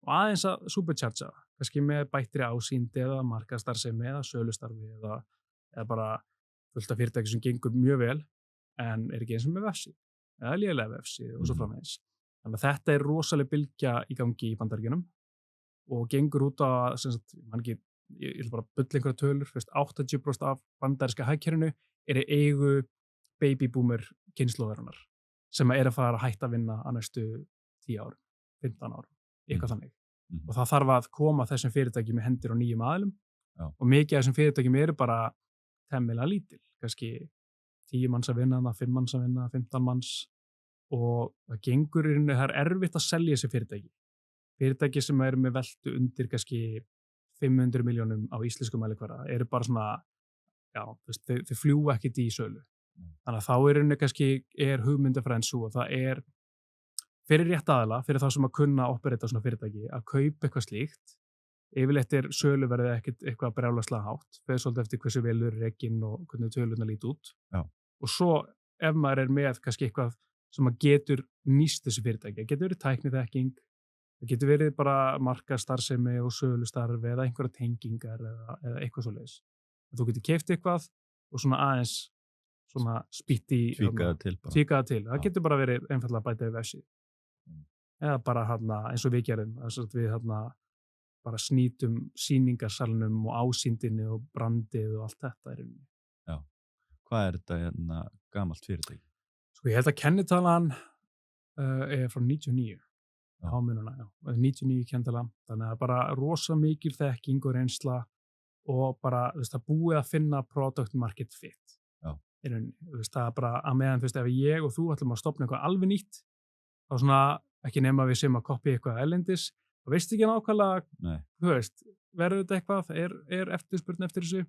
og aðeins að superchargea, kannski með bættri ásýnd eða markaðsstarfsemi eða sölustarfi eða bara fullt af fyrirtæki sem gengur mjög vel en er ekki eins og með vefsíð eða lélega vefsíð og svo framvegis. Þannig að þetta er rosaleg bylgja í gangi í Bandaríkjunum og gengur út á, ég vil bara bulla einhverja tölur, 80% af bandaríska hagkerfinu er í eigu babyboomer kynslóðarinnar sem er að fara að hætta að vinna á næstu 10 árum, 15 árum, eitthvað þannig. Og það þarf að koma þessum fyrirtækjum með hendur á nýjum aðilum og mikið af þessum fyrirtækjum eru bara temmilega lítil, kannski 10 manns að vinna, 5 manns að vinna, 15 manns og það gengur í rauninni, það er erfitt að selja þessi fyrirtæki sem eru með veltu undir kannski 500 milljónum á íslenskum mælikvarða, eru bara svona, þau fljúga ekkert í sölu. Þannig að þá í rauninni kannski er hugmyndafræðin svo og það er fyrir rétt aðila, fyrir þá sem að kunna operita svona fyrirtæki, að kaupa eitthvað slíkt. Yfirleitt er söluverðið ekkert eitthvað brjálæðislega hátt, fyrir svolítið eftir hversu velur rekinn og hvernig tölurnar líti út. Já. Og svo ef maður er með kannski eitthvað sem að getur nýst þessu fyrirtæki. Það getur verið tækniþekking, það getur verið bara markaðsstarfsemi og sölustarfi eða einhverja tengingar eða eitthvað svoleiðis. Þú getur keypt eitthvað og svona aðeins svona tvíkaða til. Það getur bara verið einfaldlega að bæta við vefsíðu. Eða bara eins og við gerum, við bara snýtum sýningarsalnum og ásýndinni og brandið og allt þetta í rauninni. Já. Hvað er þetta gamalt fyrirtæki? Sko ég held að kennitalan er frá 99. Hámununa, 99 kennitala. Þannig að bara rosa mikil þekking og reynsla og bara það búið að finna product market fit. Í rauninni. Það bara að meðan ef ég og þú ætlum að stofna eitthvað alveg nýtt, þá svona ekki nema við sem að kopja eitthvað erlendis, þá veist ekki nákvæmlega, verður þetta eitthvað, er eftirspurn eftir þessu,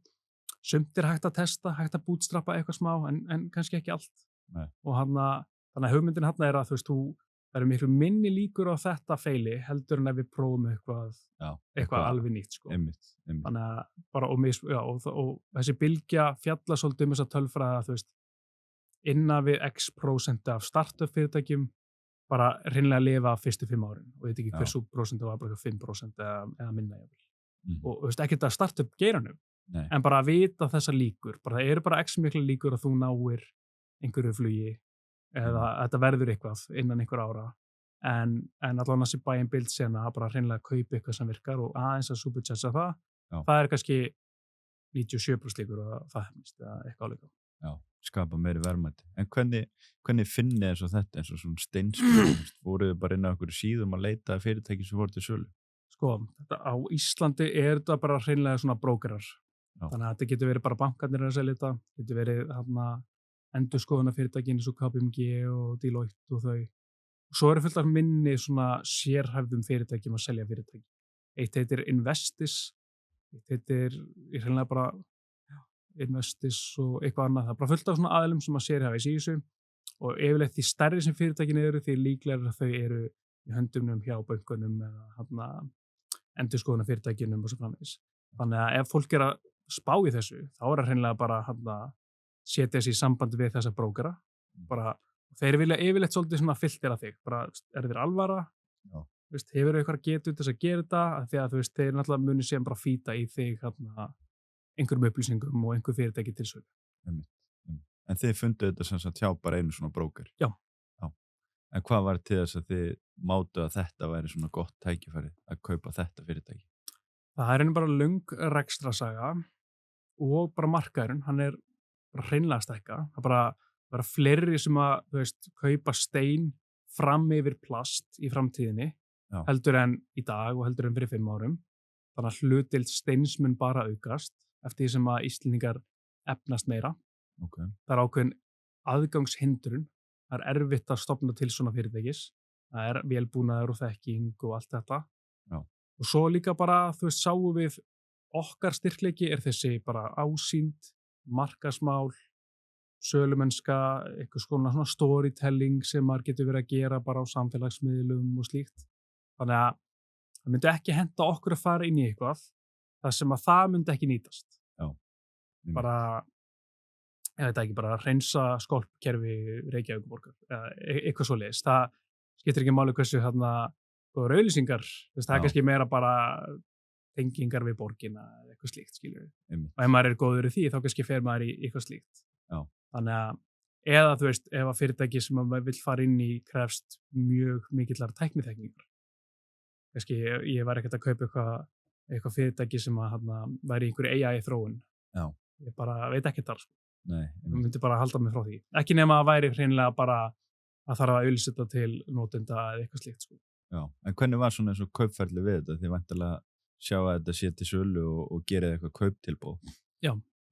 sumt er hægt að testa, hægt að bootstrappa eitthvað smá, en kannski ekki allt. Nei. Og þannig að hugmyndin er að það eru miklu minni líkur á þetta feili heldur en ef við prófum eitthvað alveg nýtt, sko. Einmitt. Þannig að bara, og þessi bylgja fjalla svolítið þessa tölfræði innan við x% af startup fyrirtækjum bara hreinlega að lifa fyrstu 5 árin og veit ekki hversu prósentu var bara 5% eða minna og ekki þetta startup geiranum en bara að vita þessar líkur bara það eru bara x mikla líkur að þú náir einhverju flugi eða þetta verður eitthvað innan einhver ára en allan þessi buy and build sena bara hreinlega að kaupa eitthvað sem virkar og aðeins að superchargea það er kannski 97% líkur að það hefnist eða eitthvað áleika. Já, skapa meiri verðmæti. En hvernig finnið eins og þetta, eins og svona steinspil, voruð þið bara inn á einhverju síðum að leita fyrirtæki sem voru til sölu? Sko, á Íslandi er þetta bara hreinlega svona brókerar. Þannig að þetta getur verið bara bankarnir að selja þetta, getur verið endurskoðunarfyrirtækin eins og KPMG og Deloitte og þau. Svo eru fullt af minni svona sérhæfðum fyrirtækjum að selja fyrirtæki. Eitt heitir Investis, eitt heitir hreinlega bara Investis og eitthvað annað. Það er bara fullt af svona aðilum sem að sérhæfa í þessu og yfirleitt því stærri sem fyrirtækin eru því líklega þau eru í höndunum hjá bönkunum eða endurskoðunarfyrirtækinum og svo framvegis. Þannig að ef fólk er að spá í þessu, þá er það hreinlega bara setja sig í sambandi við þessa brókera. Bara, þeir vilja yfirleitt svolítið svona filtera þig. Bara, er þér alvara? Hefur þau eitthvað getur þess að gera þetta? Því að þeir náttúrulega muni sem bara fýta í þig einhverjum upplýsingum og einhver fyrirtæki til sölu. En þið funduð þetta sem sagt hjá bara einu svona bróker? Já. En hvað var til þess að þið mátu að þetta væri svona gott tækifæri að kaupa þetta fyrirtæki? Það er bara löng rekstrarsaga og bara markaðurinn, hann er bara hreinlega að stækka. Það bara fleiri sem að kaupa stein fram yfir plast í framtíðinni heldur en í dag og heldur en fyrir 5 árum. Þannig að hlutdeild steins mun bara aukast eftir því sem að Íslendingar efnast meira. Það er ákveðin aðgangshindrun. Það er erfitt að stofna til svona fyrirtækis. Það er vélbúnaður og þekking og allt þetta. Og svo líka bara, sáum við okkar styrkleiki er þessi bara ásýnd, markaðsmál, sölumennska, eitthvað svona storytelling sem maður getur verið að gera bara á samfélagsmiðlum og slíkt. Þannig að það myndi ekki henta okkur að fara inn í eitthvað þar sem að það myndi ekki nýtast. Bara, ég veit ekki, bara hreinsa skolpkerfi Reykjavíkurborgar, eitthvað svoleiðis. Það skiptir ekki máli hversu góðar auglýsingar, það er kannski meira bara tengingar við borgina eða eitthvað slíkt, skilur við. Og ef maður er góður í því, þá kannski fer maður í eitthvað slíkt. Þannig að, eða ef að fyrirtæki sem maður vill fara inn í krefst mjög mikillar tækniþekningar. Kannski ég var ekkert að kaupa eitthvað fyrirtæki sem að væri einhverju AI þróun. Ég bara veit ekki þar, sko. Ég myndi bara halda mig frá því. Ekki nema að væri hreinlega bara að þarf að auglýsa þetta til notenda eða eitthvað slíkt, sko. En hvernig var svona eins og kaupferli við þetta? Þið væntanlega sjá að þetta sé til sölu og gera eitthvað kauptilboð.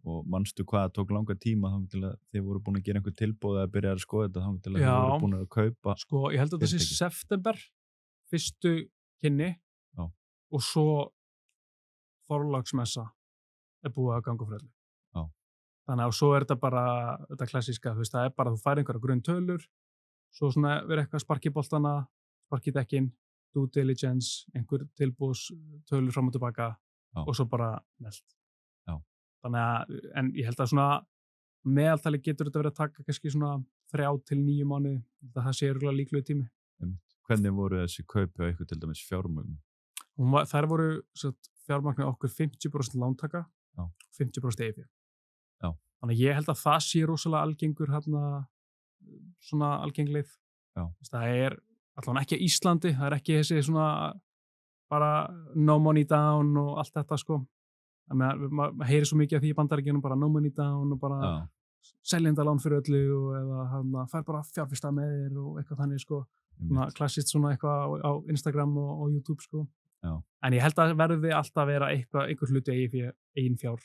Og manstu hvað tók langa tíma þá til að þið voru búin að gera einhver tilboð eða byrja að skoða þetta þá til að þið voru búin að kaupa? Sko, ég held að þetta sé september, fyrstu kynni og svo forlagsmessa er búið að ganga fröðli. Þannig að svo er þetta bara þetta klassíska, það er bara að þú fær einhverja grunntölur, svo svona verður eitthvað sparki boltana, sparki dekkin, due diligence, einhver tilbúðstölur fram og tilbaka og svo bara nelt. Þannig að, en ég held að svona meðaltali getur þetta verið að taka kannski svona 3 til 9 mánuði, það sé örugglega líklegur tími. Hvernig voru þessi kaupi á ykkur til dæmis fjármögnun? Þær voru fjármagnið okkur 50% lántaka, 50% eigið fé. Þannig ég held að það sé rosalega algengur svona algengleið. Það allavega ekki á Íslandi, það ekki þessi svona bara no money down og allt þetta sko. Maður heyrir svo mikið af því í Bandaríkjunum, bara no money down og bara seljendalán fyrir öllu og eða fær bara fjárfesta með þér og eitthvað þannig sko. Klassist svona eitthvað á Instagram og YouTube sko. En ég held að verði alltaf að vera einhver hluti eigin fjár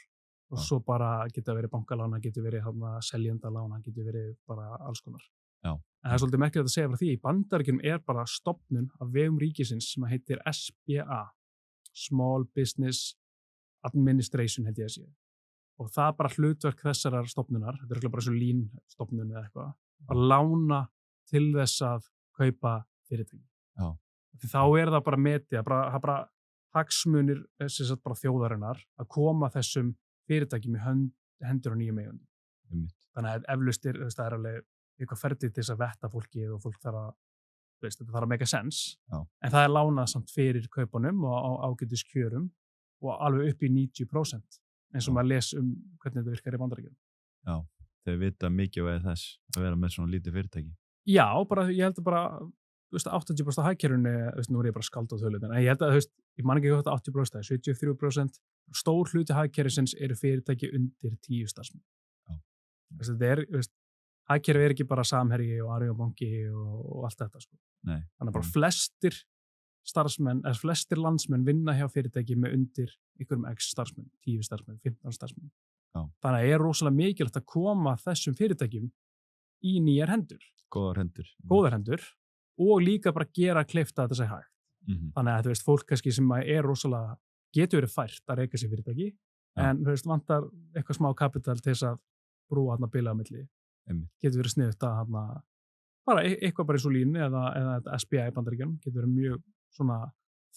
og svo bara geta verið bankalána, geta verið seljendalána, geta verið bara alls konar. En það er svolítið merkilegt að segja frá því, í Bandaríkjunum bara stofnun af vegum ríkisins sem heitir SBA, Small Business Administration held ég að sé. Og það bara hlutverk þessarar stofnunar, þetta bara svo línstofnun eða eitthvað, að lána til þess að kaupa fyrirtæki. Því þá það bara metið, það bara hagsmunir bara þjóðarinnar að koma þessum fyrirtækjum í hendur á nýjum eigendum. Þannig að eflaust það alveg eitthvað ferli til þess að vetta fólkið og fólk þetta þarf að make sense. En það lánað samt fyrir kaupunum og á ágætis kjörum og alveg upp í 90% eins og maður les hvernig þetta virkar í Bandaríkjunum. Þeir vita mikið af þess að vera með svona lítið fyrirtæki. Já, ég held að bara 80% af hagkerfinu, nú ég bara skald á tölutin, en ég held að, ég man ekki hvað 80%, 73%, stór hluti hagkerfisins eru fyrirtæki undir 10 starfsmenn. Hagkerfi ekki bara Samherji og Arion banki og allt þetta, sko. Þannig að bara flestir landsmenn vinna hjá fyrirtæki með undir einhverjum x starfsmenn, 10 starfsmenn, 15 starfsmenn. Þannig að rosalega mikilvægt að koma þessum fyrirtækjum í nýjar hendur. Góðar hendur. Og líka bara gera kleift að þetta sé hægt. Þannig að fólk kannski sem rosalega, getur verið fært að reka sér fyrirtæki, en vantar eitthvað smá kapital til þess að brúa bilið á milli. Getur verið sniðugt að bara eitthvað bara í svo línu eða SBA í Bandaríkjunum, getur verið mjög svona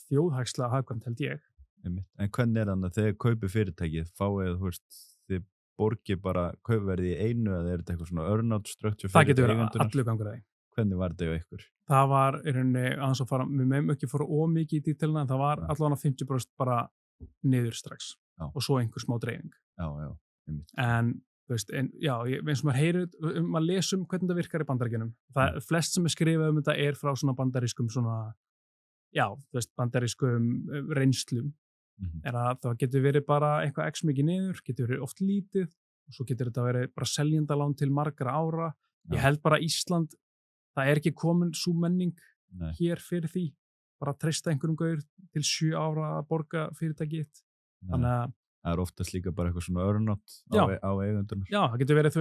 þjóðhagslega hagkvæmt held ég. En hvernig þannig að þegar kaupi fyrirtækið, fáið þið borgið bara kaupverði í einu eða þetta eitthvað svona earn-out structure? Það getur verið allur gangur að því. Hvernig var þetta hjá ykkur? Það var í rauninni aðeins að fara, við meðum ekki fara ómikið í dítilina, en það var allavega 50% bara niður strax og svo einhver smá dreifing. En eins og maður heyrir, maður lesum hvernig þetta virkar í Bandaríkjunum. Flest sem skrifað þetta frá svona bandarískum bandarískum reynslum, að það getur verið bara eitthvað x mikið niður, getur verið oft lítið og svo getur þetta verið bara seljendalán til margra ára. Ég held bara Ísland, það ekki komin sú menning hér fyrir því, bara að treysta einhverjum gaur til 7 ára að borga fyrirtækið. Þannig að það oftast líka bara eitthvað svona earn-out á eigendunum. Já, það getur verið,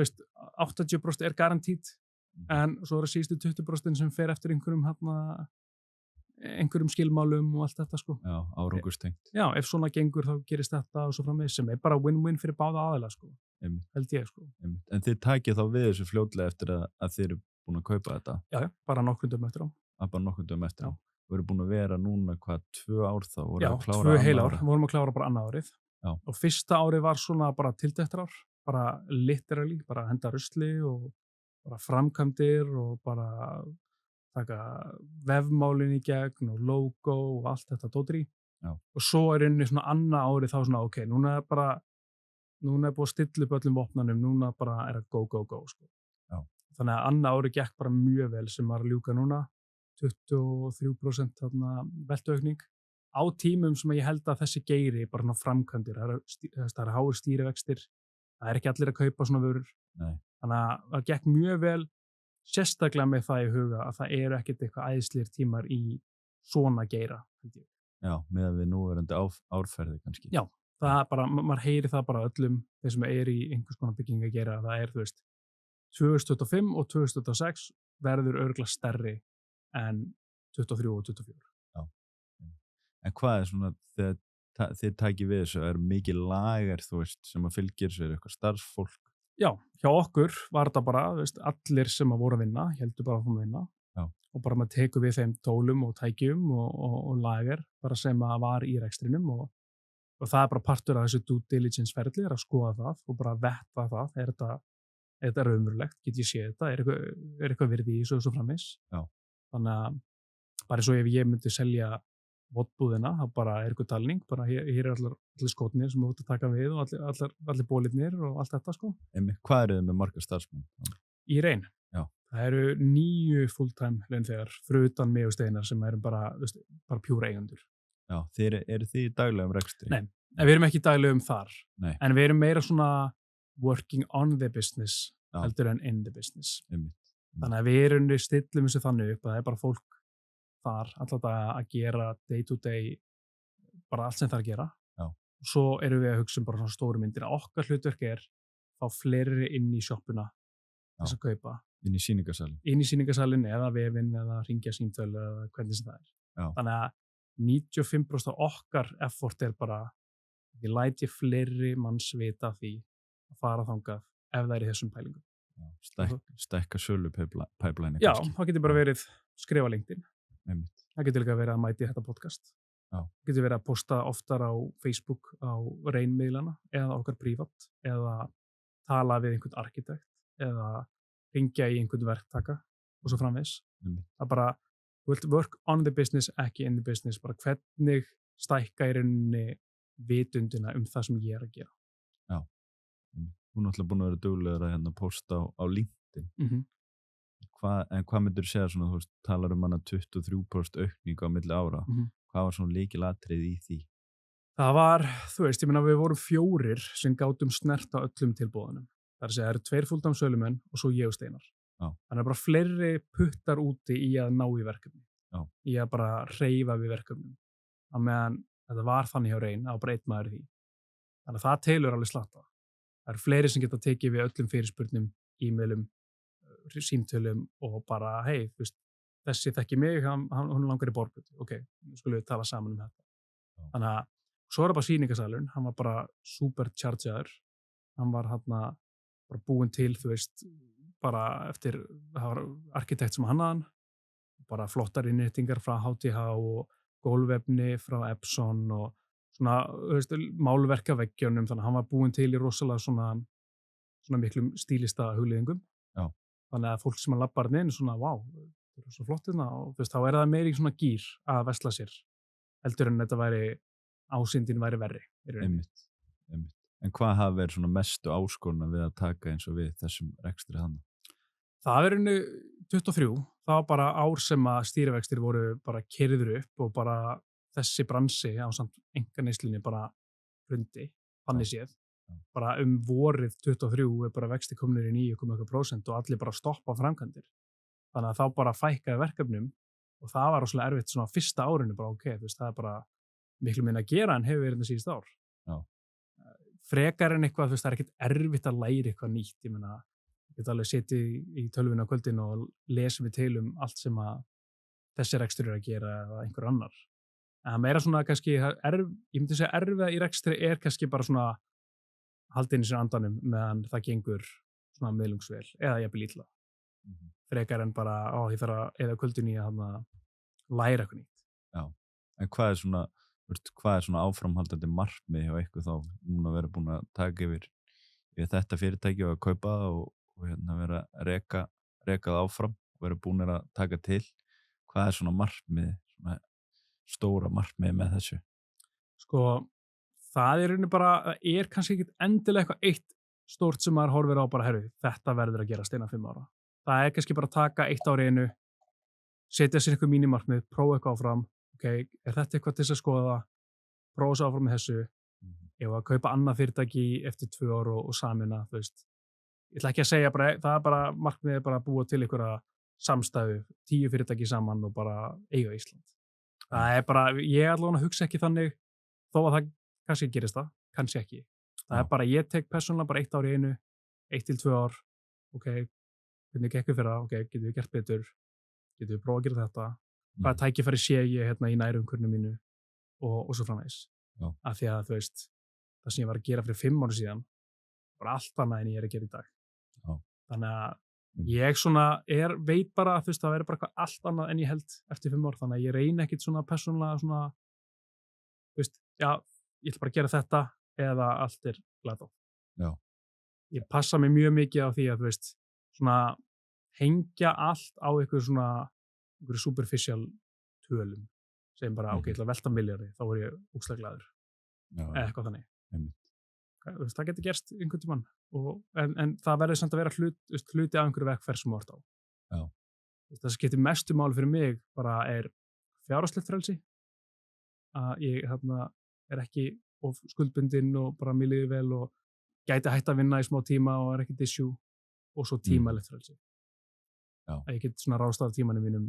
80% garantít, en svo síðustu 20% sem fer eftir einhverjum skilmálum og allt þetta sko. Já, árangurstengt. Já, ef svona gengur þá gerist þetta og svo framvegis sem bara win-win fyrir báða aðila sko. Held ég sko. En þið takið þá við þessu fljótlega eftir að þið eru búin að kaupa þetta? Já, bara nokkrum dögum eftir á. Bara nokkrum dögum eftir á. Við erum búin að vera núna 2 ár þá? Já, 2 heil ár. Við vorum að klára bara annað árið. Og fyrsta árið var svona bara tiltektar ár, bara literally, bara henda rusli og bara framkvæmdir og bara taka vefmálin í gegn og logo og allt þetta dótri. Og svo inni svona annað árið þá svona ok, núna búið að stilla upp öllum vopnanum, núna bara að go sko. Þannig að annað árið gekk bara mjög vel sem var að ljúka núna, 23% veltuaukning á tímum sem ég held að þessi geiri bara framkvæmdir, það er háir stýrivextir, það ekki allir að kaupa svona vörur. Þannig að það gekk mjög vel, sérstaklega með það í huga að það ekkert eitthvað æðislegir tímar í svona geira, held ég. Já, meðan við núverandi árferði kannski. Já, það bara, maður heyri það bara öllum þeir sem í einhvers konar bygging að gera, það 2025 og 2026 verður örugglega stærri en 23 og 24. Já. En hvað svona, þegar þið takið við þessu, mikið lager, sem að fylgir sér eitthvað starfsfólk? Já, hjá okkur var þetta bara, allir sem að voru að vinna, heldur bara að fórum að vinna. Og bara maður tekur við þeim tólum og tækjum og lager, bara sem að var í rekstrinum og það bara partur af þessu due diligence ferli, að skoða það og bara vetta það, þetta er þetta raunverulegt, get ég séð þetta, er eitthvað virði í þessu og svo framvegis. Já. Þannig að bara eins og ef ég myndi selja vottbúðina, þá bara er eitthvað talning, bara hér er allir skotnir sem þú ert að taka við og allir bólirnir og allt þetta, sko. Hvað eru þið með marga starfsmenn? Í Rein? Já. Það eru 9 fulltime launþegar, fyrir utan mig og Steinar sem eru bara pjúra eigendur. Já, eru þið í daglegum rekstri? Nei, við erum ekki í daglegum þar. Nei. En við erum meira svona working on the business heldur en in the business. Þannig að við stillum þessu þannig upp að það er bara fólk þar alltaf að gera day to day bara allt sem það er að gera. Já. Og svo erum við að hugsa bara svona stóru myndir. Okkar hlutverk fá fleiri inn í shoppuna þess að kaupa. Inn í sýningarsalinn? Inn í sýningarsalinn eða vefinn eða hringja símtöl eða hvernig sem það er. Já. Þannig að 95% af okkar effort bara við læti fleiri manns vita því að fara þangað ef það í þessum pælingum. Stækka sölu pipeline. Já, það getur bara verið skrifa LinkedIn. Einmitt. Það getur líka verið að mæti þetta podcast. Já. Það getur verið að posta oftar á Facebook á Rein-miðlana eða okkar prívat eða tala við einhvern arkitekt eða hringja í einhvern verktaka og svo framvegis. Það bara work on the business, ekki in the business, bara hvernig stækka í rauninni vitundina það sem ég að gera. Já. Hún er alltaf búin að vera duglegur að posta á LinkedIn. En hvað myndir þú segja svona, þú veist, talar hana 23% aukningu á milli ára. Hvað var svona lykilatriði í því? Það var, þú veist, ég meina við vorum 4 sem gátum snert á öllum tilboðunum. Það er að segja, það eru 2 fulltime sölumenn og svo ég og Steinar. Já. Þannig að bara fleiri puttar úti í að ná í verkefni. Já. Í að bara hreyfa við verkefnum. Að meðan þetta var þannig hjá Rein, á bara einn maður í því. Þannig að það telur alveg slatta. Það eru fleiri sem geta tekið við öllum fyrirspurnum, e-mailum, símtölum og bara, hei, þessi þekki mig, hún langar í Borgut. Ok, nú skulum við tala saman þetta. Já. Þannig að svo það bara sýningarsalurinn, hann var bara superchargeaður. Hann var bara búinn til, bara eftir, það var arkitekt sem hannaðan, bara flottar innréttingar frá HTH og gólfefni frá Epson og svona, málverka veggjónum, þannig að hann var búinn til í rosalega svona miklum stílista hugleiðingum. Já. Þannig að fólk sem að labbar inn svona, vá, það er svo flott hérna og þá er það meiri svona gýr að vesla sér heldur en þetta ásýndin væri verri. Einmitt. En hvað hafa verið svona mestu áskoruna við að taka eins og við þessum rekstri hana? Það er 23, það var bara ár sem að stýrivextir voru bara keyrður upp og bara þessi bransi á samt einkaneyslinni bara hrundi, þannig séð. Bara vorið 23 er bara vexti komnir í 9,1% og allir bara stoppa framkvæmdir. Þannig að þá bara fækkaði verkefnum og það var rosalega erfitt svona fyrsta árinu bara ok, það er bara miklu minna að gera en hefur verið þetta síðust ár. Já. Frekar en eitthvað, það er ekkert erfitt að læra eitthvað nýtt, ég meina, ég get alveg setið í tölvuna á kvöldin og lesa við til allt sem að þessi rekstur er að gera eða einhver annar. En það meira svona kannski, ég myndi segja erfiða í rekstri kannski bara svona haldið inn í sér andanum meðan það gengur svona miðlungsvel eða jafnvel illa. Frekar en bara, ég þarf að eða kvöldin í að læra eitthvað nýtt. Já, en hvað er svona áframhaldandi markmið hjá ykkur þá núna vera búin að taka yfir þetta fyrirtæki og að kaupa það og vera að reka það áfram og vera búin að taka til? Hvað er svona markmið, svona stóra markmið með þessu? Sko, það er kannski ekki endilega eitthvað eitt stórt sem maður horfir á bara, þetta verður að gerast innan 5 ára. Það er kannski bara að taka 1 ár í einu, setja sér eitthvað mínimarkmið, prófa eitthvað áfram, ok, er þetta eitthvað til þess að skoða, prófa sér áfram með þessu, ef að kaupa annað fyrirtæki eftir 2 ár og samina, ég ætla ekki að segja, það er bara markmiðið bara að búa til einhverja samstæðu, 10 fyrirtæki saman og bara eiga Ísland. Það er bara, ég allavega hugsa ekki þannig, þó að það kannski gerist það, kannski ekki. Það er bara, ég tek persónulega bara 1 ár í einu, 1 til 2 ár, ok, hvernig gekk við fyrir það, ok, getum við gert betur, getum við prófað að gera þetta, hvaða tækifæri sé ég í nærumhverfinu mínu og svo framvegis. Af því að það sem ég var að gera fyrir 5 ára síðan, bara allt annað en ég er að gera í dag. Já. Þannig að ég svona veit bara að það verður bara eitthvað allt annað en ég held eftir 5 ár, þannig að ég reyni ekkit svona persónulega svona, já, ég ætla bara að gera þetta eða allt er glatað. Já, Ég passa mig mjög mikið á því að, þú veist, svona hengja allt á einhverju superficial tölum. Segjum bara, ok, ég ætla að velta milljarði, þá er ég ógeðslega glaður. Eða eitthvað þannig. Það getur gerst einhvern tímann. En það verður samt að vera hluti af einhverju vegferð sem þú ert á. Já. Það sem skiptir mestu máli fyrir mig bara fjárhagslegt frelsi. Að ég er ekki of skuldbundinn og bara mér líður vel og gæti hægt að vinna í smá tíma og ekkert issue og svo tímalegt frelsi. Já. Að ég get svona ráðstafað tímanum mínum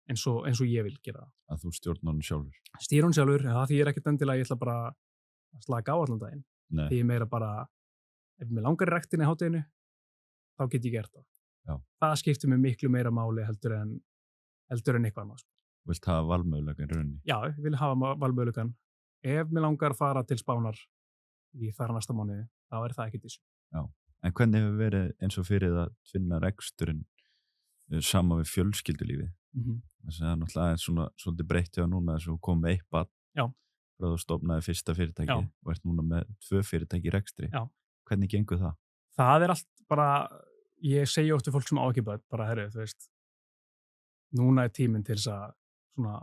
eins og ég vil gera það. Að þú stjórnar hann sjálfur. Stýra hann sjálfur, en það þýðir ekkert endilega ég ætla bara að slaka á allan daginn. Nei. Því ég meira bara, ef mér langar í ræktinni í hádeginu, þá get ég gert það. Já. Það skiptir mig miklu meira máli heldur en eitthvað annað. Þú vilt hafa valmöguleikann í rauninni? Já, ég vil hafa valmöguleikann. Ef mér langar að fara til Spánar í þar næsta mánuði, þá það ekki þessu. Já, en hvernig hefur verið eins og fyrir að finna reksturinn sama við fjölskyldulífið? Það er náttúrulega svolítið breytt hjá núna þess að þú kom með eitt barn. Já. Frá þú stofnaði fyrsta fyrirtæki. Já. Og ert núna með 2 fyrirtæki í rekstri. Já. Hvernig gengur það? Það allt bara, ég segi oft til fólk sem á ekki börn, bara herru, þú veist, núna tíminn til þess að svona,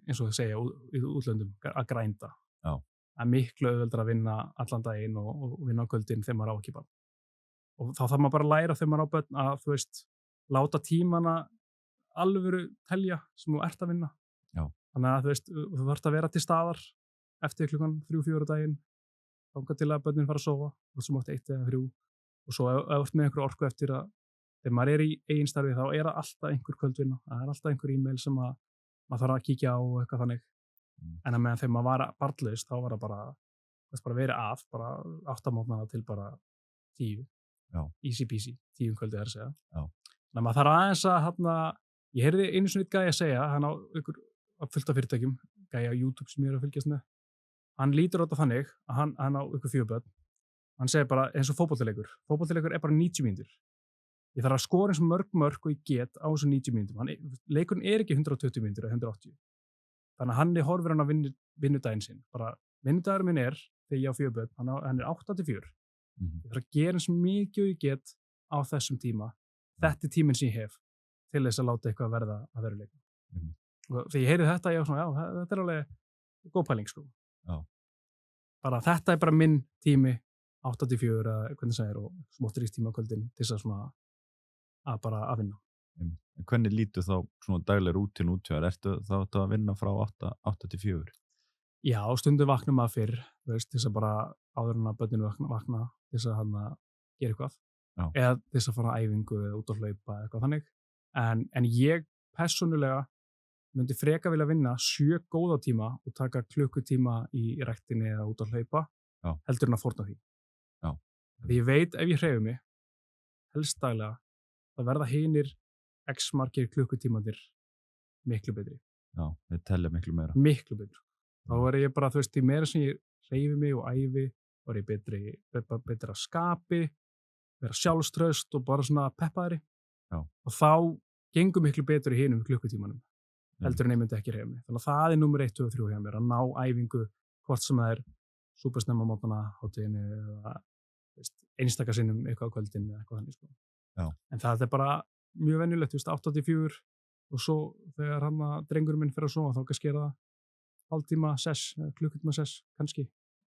eins og þau segja í útlöndum, að grænda. Já. Það miklu auðveldara að vinna allan daginn og vinna á kvöldin þegar maður á ekki barn. Og þá þarf maður bara að læra þegar maður á börn að, þú veist, láta tímana alvöru telja sem þú ert að vinna. Já. Þannig að, þú veist, þú þarft að vera til staðar eftir klukkan 3-4 daginn, þangað til að börnin fara að sofa, og svo mátt 1 eða 3. Og svo ef þú ert með einhver orku eftir að, þegar maður í eigin starfi, þá það alltaf einhver kvöldvinna. Það alltaf einhver e-mail sem maður þarf að kíkja á og eitthvað þannig. En að meðan þegar maður var barnlaus, þá var það bara verið bara 8 mánaða til bara 10. Já. Easy peasy, 10 kvöldi að segja. Já. Þannig að maður þarf aðeins að ég heyrði einu svona eitt gæja að segja, hann á fullt af fyrirtækjum, gæja á YouTube sem ég að fylgjast með. Hann lítur á þetta þannig að hann á 4 börn. Hann segir bara eins og fótboltaleikur. Fótboltaleikur bara 90 mínútur. Ég þarf að skora eins og mörg og ég get á þessum 90 mínútum. Leikurinn ekki 120 mínútur eða 180. Þannig að hann horfir hann á vinnudaginn sinn. Bara vinnudagur minn þegar ég á 4 börn, hann 8-4. Ég þarf að gera eins mikið og ég get á þessum tíma. Þetta tíminn sem ég hef til þess að láta eitthvað verða að veruleika. Og þegar ég heyri þetta, ég svona, já, þetta alveg góð pæling, sko. Já. Bara þetta bara minn tími, 8-4, hvernig það og smóttur tíma á kvöldin til þess að svona að bara að vinna. En hvernig lítur þá svona dagleg rútín út hjá þér? Ertu þá að vinna frá 8-4? Já, stundum vakna maður fyrr, veist, til þess að bara áður en að börninu vakna til þess að hann gera eitthvað. Já. Eða til þess að fara á æfingu eða út að hlaupa eitthvað þannig. En ég persónulega myndi freka vilja vinna 7 góða tíma og taka klukkutíma í ræktinni eða út að hlaupa. Já. Heldur en að fórna því. Já. Því ég veit ef ég hreyfi mig helst daglega, það verða hinir x margir klukkutímandir miklu betri. Já, þeir telja miklu meira. Miklu betri. Þá ég bara, þú veist, því meira sem ég hreyfi mig og æfi, þá ég betri að skapi, vera sjálfstraust og bara svona peppaðri. Já. Og þá gengur miklu betur í hinum klukkutímanum, heldur en ég myndi ekki hreyfa mig. Þannig að það nummer 1, 2 og 3 hjá mér, að ná æfingu, hvort sem það súpersnemma mótana hátteginu eða einstaka sinnum eitthvað á kvöldin eða eitthvað þannig, sko. Já. En það bara mjög venjulegt, 8-4 og svo þegar drengurinn minn fer að sofa, þá kannski það hálftíma sess, klukkutíma sess kannski,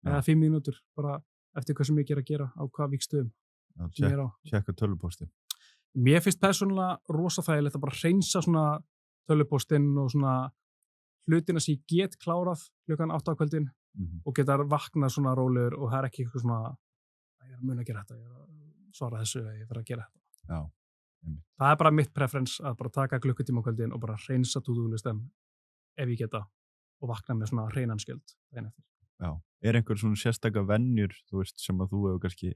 eða 5 mínútur bara eftir hvað sem ég að gera á hvað víkstöðum sem ég á. Tjekka tölvupósti. Mér finnst persónulega rosa þægilegt að bara hreinsa svona tölvupóstinn og svona hlutina sem ég get klárað klukkan 8 á kvöldin og geta vaknað svona rólegur og það ekki eitthvað svona ég að muna að gera þetta, ég að svara þessu ég þarf að gera þetta. Já. Það bara mitt preference að bara taka klukkutíma á kvöldin og bara hreinsa to-do-listan ef ég geta og vakna með svona hreinan skjöld. Já. Einhver svona sérstaka venjur, þú veist, sem að þú hefur kannski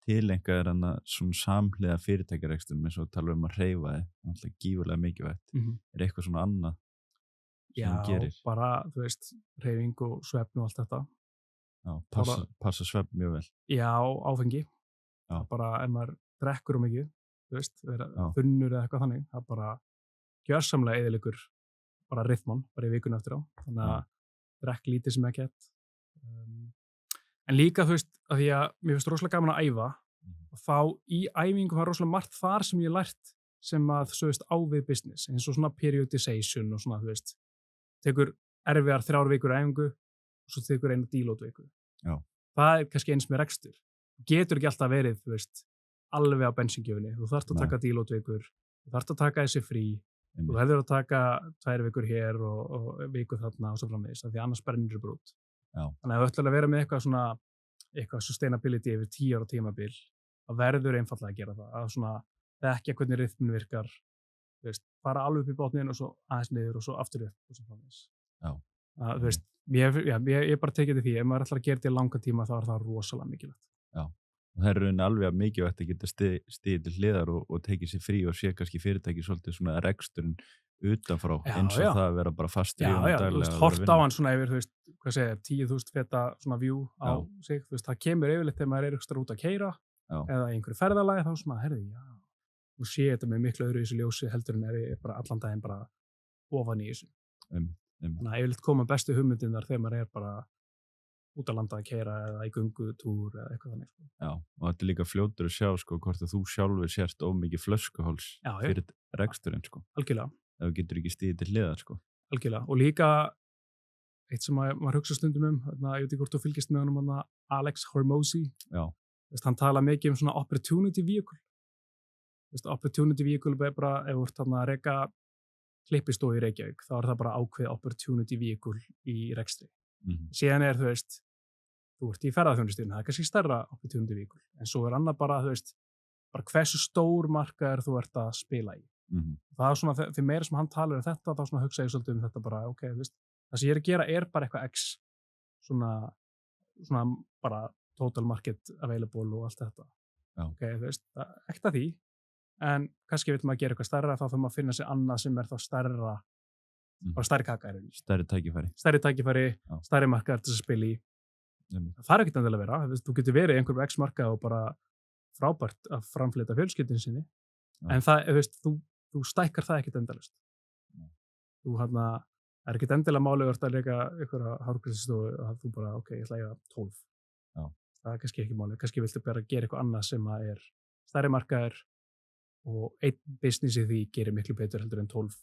tileinkaðir svona samhliða fyrirtækjarekstur eins og tala að hreyfa þig, alltaf gífurlega mikilvægt. Eitthvað svona annað sem þú gerir? Já, bara, þú veist, hreyfing og svefn og allt þetta. Já, passa svefn mjög vel. Já, áfengi. Já. Bara ef maður drekkur mikið, þú veist, vera þunnur eða eitthvað þannig, það bara gjörsamlega eyðileggur bara rytman, bara í vikuna eftir á. Þannig að drekk lítið sem ekki. En líka, þú veist, að því að mér finnst rosalega gaman að æfa og þá í æfingu var rosalega margt þar sem ég lært sem að, þú veist, á við business, eins og svona periodization og svona, þú veist, tekur erfiðar 3 vikur æfingu og svo tekur einu deload viku. Já. Það kannski eins með rekstur. Getur ekki alltaf verið, þú veist, alveg á bensíngjöfunni. Þú þarft að taka deload vikur, þú þarft að taka þessi frí, þú hefur að taka 2 vikur hér og viku þarna og svo framvegis, af því annars brennir bara út. Já. Þannig að þú ætlar að vera með eitthvað svona, eitthvað sustainability yfir 10 ára tímabil, það verður einfallega að gera það, að svona þekkja hvernig rytmin virkar, þú veist, fara alveg upp í botnin og svo aðeins niður og svo aftur upp og svo framvegis. Já. Þú veist, ég bara tekið því, ef maður ætlar að gera þetta í langan tíma þá er það rosalega mikilvægt. Já, og það er rauninni alveg mikilvægt að geta stigið til hliðar og tekið sér frí og sé kannski fyrirtæki svolítið svona reksturinn utanfrá, eins og það að vera bara fastur í honum daglega. Þú veist, hort á hann svona yfir, þú veist, hvað segir, 10.000 feta svona view á sig, þú veist, það kemur yfirleitt þegar maður ekstra út að keyra eða í einhverju ferðalagi, þá svona, þú sé þetta með miklu öðru í þessu ljósi heldur en ég bara allan daginn bara ofan í þessu. Þannig að yfirleitt koma bestu hugmyndirnar þegar maður bara út að landa að keyra eða í göngutúr eða eitthvað þannig. Já, og þetta er líka fljótur að sjá, sko, hvort að þú sjálfur sért of mikið flöskuháls fyrir reksturinn, sko. Algjörlega. Ef þú getur ekki stigið til hliðar, sko. Algjörlega. Og líka eitt sem maður hugsa stundum ég veit ekki hvort þú fylgist með honum, Alex Hormozy. Já. Hann tala mikið svona opportunity vehicle. Opportunity vehicle er bara, ef þú ert að reka klippistofu í Reykjavík, þá er það bara ákveðið opportunity vehicle í rekstri. Síðan þú veist, þú ert í ferðaþjónustunni, það er kannski stærra opportunity vehicle, en svo annað bara, þú veist, bara hversu stór markaður þú ert að spila í. Það er svona, því meira sem hann talar þetta, þá svona hugsa ég svolítið þetta bara, ok, þú veist, það sem ég að gera er bara eitthvað X, svona bara total market available og allt þetta. Ok, þú veist, ekkert að því, en kannski vil maður gera eitthvað stærra, þá þarf maður að finna sér annað sem það stærra, bara stærri kaka í rauninni. Stærri tækifæri, stærri markaðar til að spila í. Það er ekkert endilega að vera, þú getur verið í einhverjum X-marka og bara frábært að framfleyta fjölskyldunni sinni, en það, þú stækkar það ekkert endalaust. Þú það er ekkert endilega málið að reka einhverja hárgreiðslustofu og þú bara, ok, ég ætla að eiga 12. Það er kannski ekki málið, kannski viltu bara gera eitthvað annað sem er stærri markaðar og einn business í því gerir miklu betur heldur en 12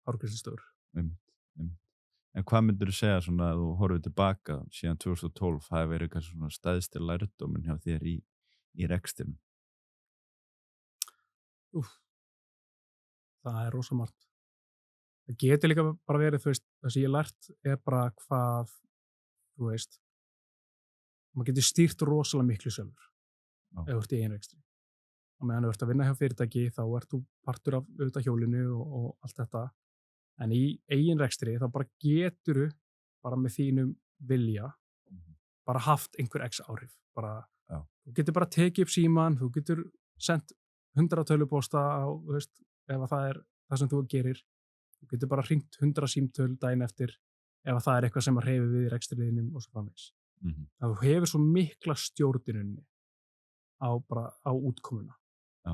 hárgreiðslustofur. En hvað myndir þú segja svona að þú horfir tilbaka síðan 2012, það hefur verið kannski svona stæðsti lærdóminn hjá þér í rekstinum? Það er rosa margt. Það getur líka bara verið, þú veist, það sem ég lært er bara hvað, þú veist, maður getur stýrt rosalega miklu sjálfur ef þú ert í einrekstri. Á meðan þú ert að vinna hjá fyrirtæki, þá ert þú partur af auðvitað hjólinu og allt þetta. En í eigin rekstri, þá bara getur þú bara með þínum vilja bara haft einhver x áhrif. Þú getur bara tekið upp síman, þú getur sendt 100 tölvupósta á, þú veist, ef það er það sem þú gerir. Þú getur bara hringt 100 símtöl daginn eftir ef það er eitthvað sem að hreyfi við í rekstriðinum og svo framvegis. Þú hefur svo mikla stjórninunni á útkomuna. Já,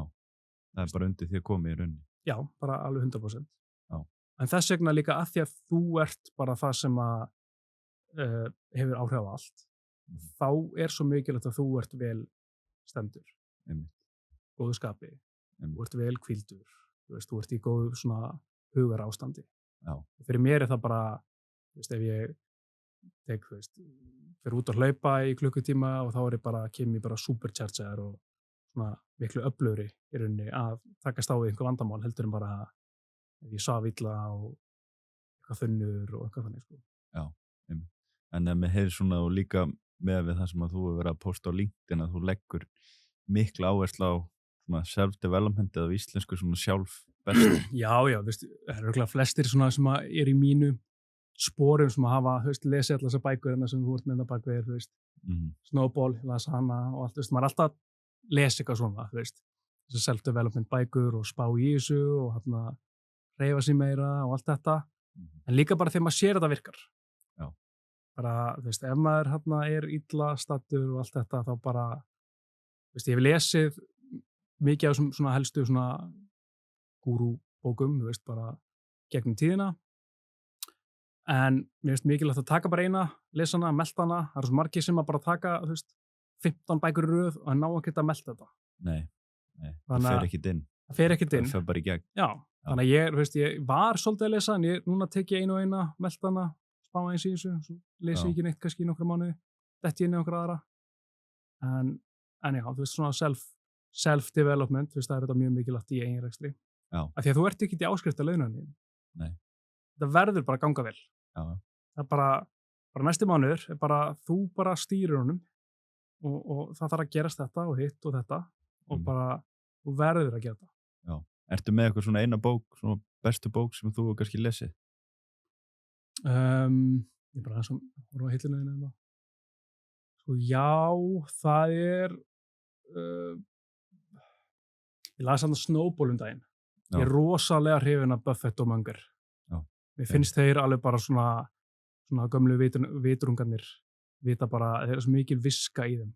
það er bara undir því að koma í rauninni. Já, bara alveg 100%. Já. En þess vegna líka að því að þú ert bara það sem að hefur áhrif á allt. Þá er svo mikilvægt að þú ert vel stendur. Góðu skapi. Þú ert vel hvíldur. Þú ert í góðu svona hugar ástandi. Já. Og fyrir mér er það bara, þú veist, ef ég tek, þú veist, fyrir út að hlaupa í klukkutíma og þá er ég bara, kem ég bara supercharger og svona miklu öflugri í rauninni að takast á við einhver vandamál heldur en bara ef ég svaf illa og eitthvað þunnur og eitthvað þannig, sko. Já, en ef mér heyrir svona og líka með við það sem að þú hefur verið að posta á LinkedIn að þú leggur mikla áherslu á svona self-development eða á íslensku svona sjálfbest. Já, þú veist, það eru örugglega flestir svona sem að er í mínu sporum sem að hafa, þú veist, lesið allar þessar bækur en það sem þú ert með það bak við, þú veist, Snowball, ég las hana og allt, þú veist, maður er alltaf að lesa eitthvað svona, þú veist, þessar self-development bækur og spá í þessu og hreyfa sig meira og allt þetta, en líka bara þegar maður sér þetta virkar. Já. Bara, þú veist, ef maður er illa stattur og allt þetta, þá bara, þú veist, ég hef lesið mikið af svona helstu svona gúrúbókum, þú veist, bara gegnum tíðina en mér finnst mikilvægt að taka bara eina, lesa hana, melta hana, það svo margir sem að bara taka, 15 bækur í röð og ná að geta melta þetta. Nei, það fer ekkert inn. Það fer ekkert inn. Það fer bara í gegn. Já, þannig að ég var svolítið að lesa, en núna tek ég einu og eina, melta hana, spá eins í þessu, svo lesi ég ekki neitt kannski í nokkra mánuði, detti inn í nokkra aðra. En já, svona self-development, það er þetta mjög mikilvægt í eigin rekstri. Já. Af því að þú ert ekki í áskrift að laununni. Nei. Það verður bara að ganga vel. Já. Það er bara næsti mánuður, þú bara stýrir honum og það þarf að gerast þetta og hitt og þetta og bara, þú verður að gera þetta. Já. Ertu með eitthvað svona eina bók, svona bestu bók sem þú kannski lesið? Ég bara þessum, voru að hillinu þínu þetta. Sko já, það er, ég las hann að Snowball daginn. Já. Ég er rosalega hrifinn af Buffett og Munger. Já. Mér finnst þeir alveg bara svona gömlu vitrungarnir vita bara, þeir eru svo mikil viska í þeim.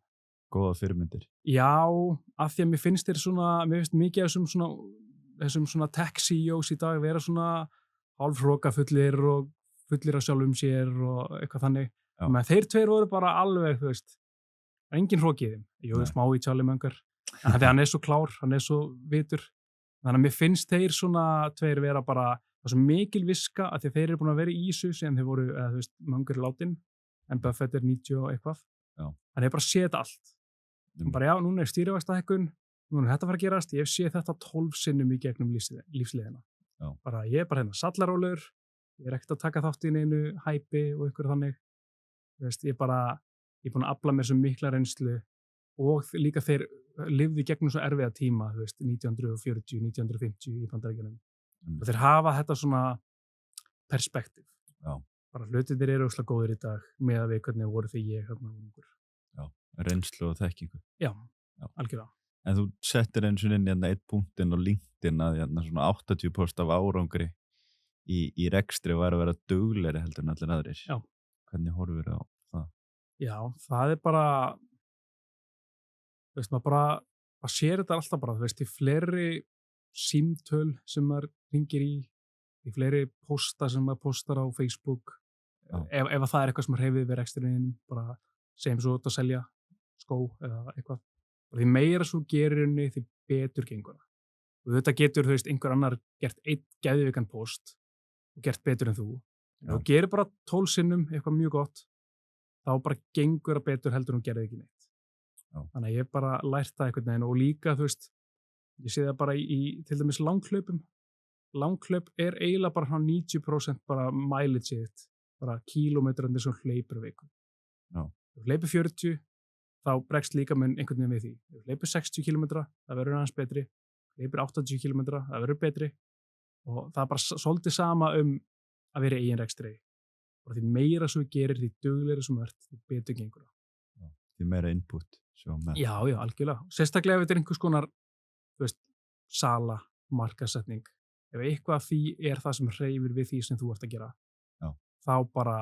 Góða fyrirmyndir. Já, af því að mér finnst mikið af þessum svona tech CEOs í dag vera svona hálfhrókafullir og fullir af sjálfum sér og eitthvað þannig. Men þeir tveir voru bara alveg, engin hróki í þeim. Jú, smá í Charlie Munger. En því hann er svo klár, hann er svo vitur. Þannig að mér finnst þeir svona tveir vera bara, það er svo mikil viska að þeir eru búin að vera í þessu sem þeir voru, Munger er látin, en Buffett er 90 og eitthvað. Já. Þannig að ég bara sé þetta allt. Bara já, núna er stýrivaxtahækkun, núna er þetta að fara að gerast, ég sé þetta 12 sinnum í gegnum lífsleiðina. Já. Bara ég er bara sallarólur, ég er ekkert að taka þátt í neinu hæpi og ykkur þannig. Ég er búin að afla mér svo mikla reynslu og líka þeir lifðu gegnum svo erfiða tíma, 1940, 1950 í Bandaríkjunum. Og þeir hafa þetta svona perspektíf. Já. Bara hlutirnir eru óslega góðir í dag með að við hvernig voru þegar ég hérna ungur. Já, reynslu og þekkingu. Já, algjörlega. En þú settir eins og inn eitt punktinn á LinkedIn að svona 80% af árangri í rekstri var að vera duglegri heldur en allir aðrir. Já. Hvernig horfir á það? Já, það er bara, maður sér þetta alltaf bara, í fleiri símtöl sem maður hringir í fleiri pósta sem maður póstar á Facebook. Ef það er eitthvað sem hreyfið við rekstrinum, bara segjum svo út að selja skó eða eitthvað. Því meira svo gerir henni, því betur gengur það. Og þetta getur, einhver annar gert einn geðvikan póst og gert betur en þú. En þú gerir bara 12 sinnum eitthvað mjög gott, þá bara gengur það betur heldur en þú gerði ekki neitt. Já. Þannig að ég bara lært það einhvern veginn og líka, ég sé það bara í til dæmis langhlaupum. Langhlaup er eiginlega bara 90% bara mileage þitt, bara kílómetrandi sem hleypur viku. Já. Ef þú hleypur 40, þá bregst líkaminn einhvern veginn við því. Ef þú hleypur 60 km, það verður aðeins betri. Hleypur 80 km, það verður betri. Og það er bara svolítið sama að vera í eigin rekstri. Bara því meira svo gerir, því duglegri sem því betur gengur það. Já. Því meira input. Já, algjörlega. Sérstaklega ef þetta er einhvers konar, sala, markaðssetning. Ef eitthvað af því er það sem hreyfir við því sem þú ert að gera, þá bara,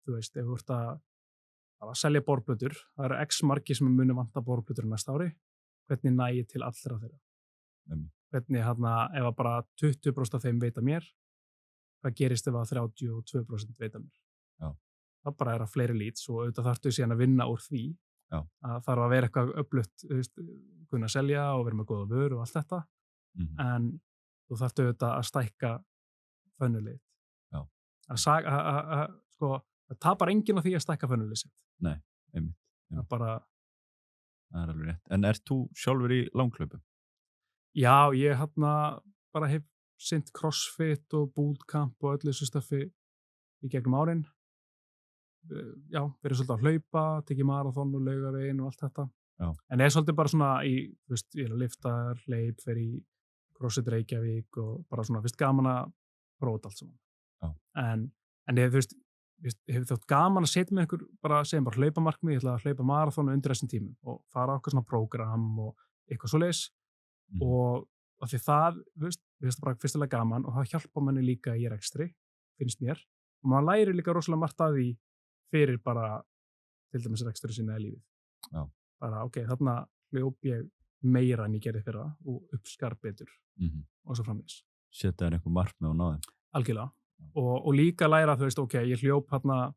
ef þú ert að selja borplötur, það eru x margir sem muni vanta borplötur næsta ári, hvernig næ ég til allra þeirra? Hvernig ef að bara 20% af þeim veita mér, hvað gerist ef að 32% veita mér? Já. Það bara að fleiri leads og auðvitað þarftu síðan að vinna úr því. Já. Að þarf að vera eitthvað öflugt, kunna selja og vera með góða vöru og allt þetta, en þú þarftu auðvitað að stækka funnelið. Já. Það tapar enginn á því að stækka funnelið sitt. Nei, einmitt. Það er alveg rétt. En ert þú sjálfur í langhlaupum? Já, ég bara hef sinnt crossfit og bootcamp og öllu þessu stöffi í gegnum árin. Já, verið svolítið að hlaupa, tekið marathon og Laugaveginn og allt þetta. Já. En ég er svolítið bara svona ég er að lifta, hleyp, fer í CrossFit Reykjavík og bara svona, gaman að prófa allt saman. Já. En ég hef þótt gaman að setja með ykkur, segjum bara hlaupamarkmið, ég ætla að hlaupa marathon undir þessum tímum og fara á eitthvað svona prógram og eitthvað svoleiðis. Og af því það, það bara fyrstilega gaman og það hjálpa manni líka í rekstri, finnst mér. Og maður lærir líka rosalega margt að því fyrir bara til dæmis rekstri sinna í lífið. Já. Bara þarna hljóp ég meira en ég gerði fyrra og uppskar betur og svo framvegis. Setja þér einhver markmið og náði? Algjörlega. og líka læra, þú veist, ok, ég hljóp hérna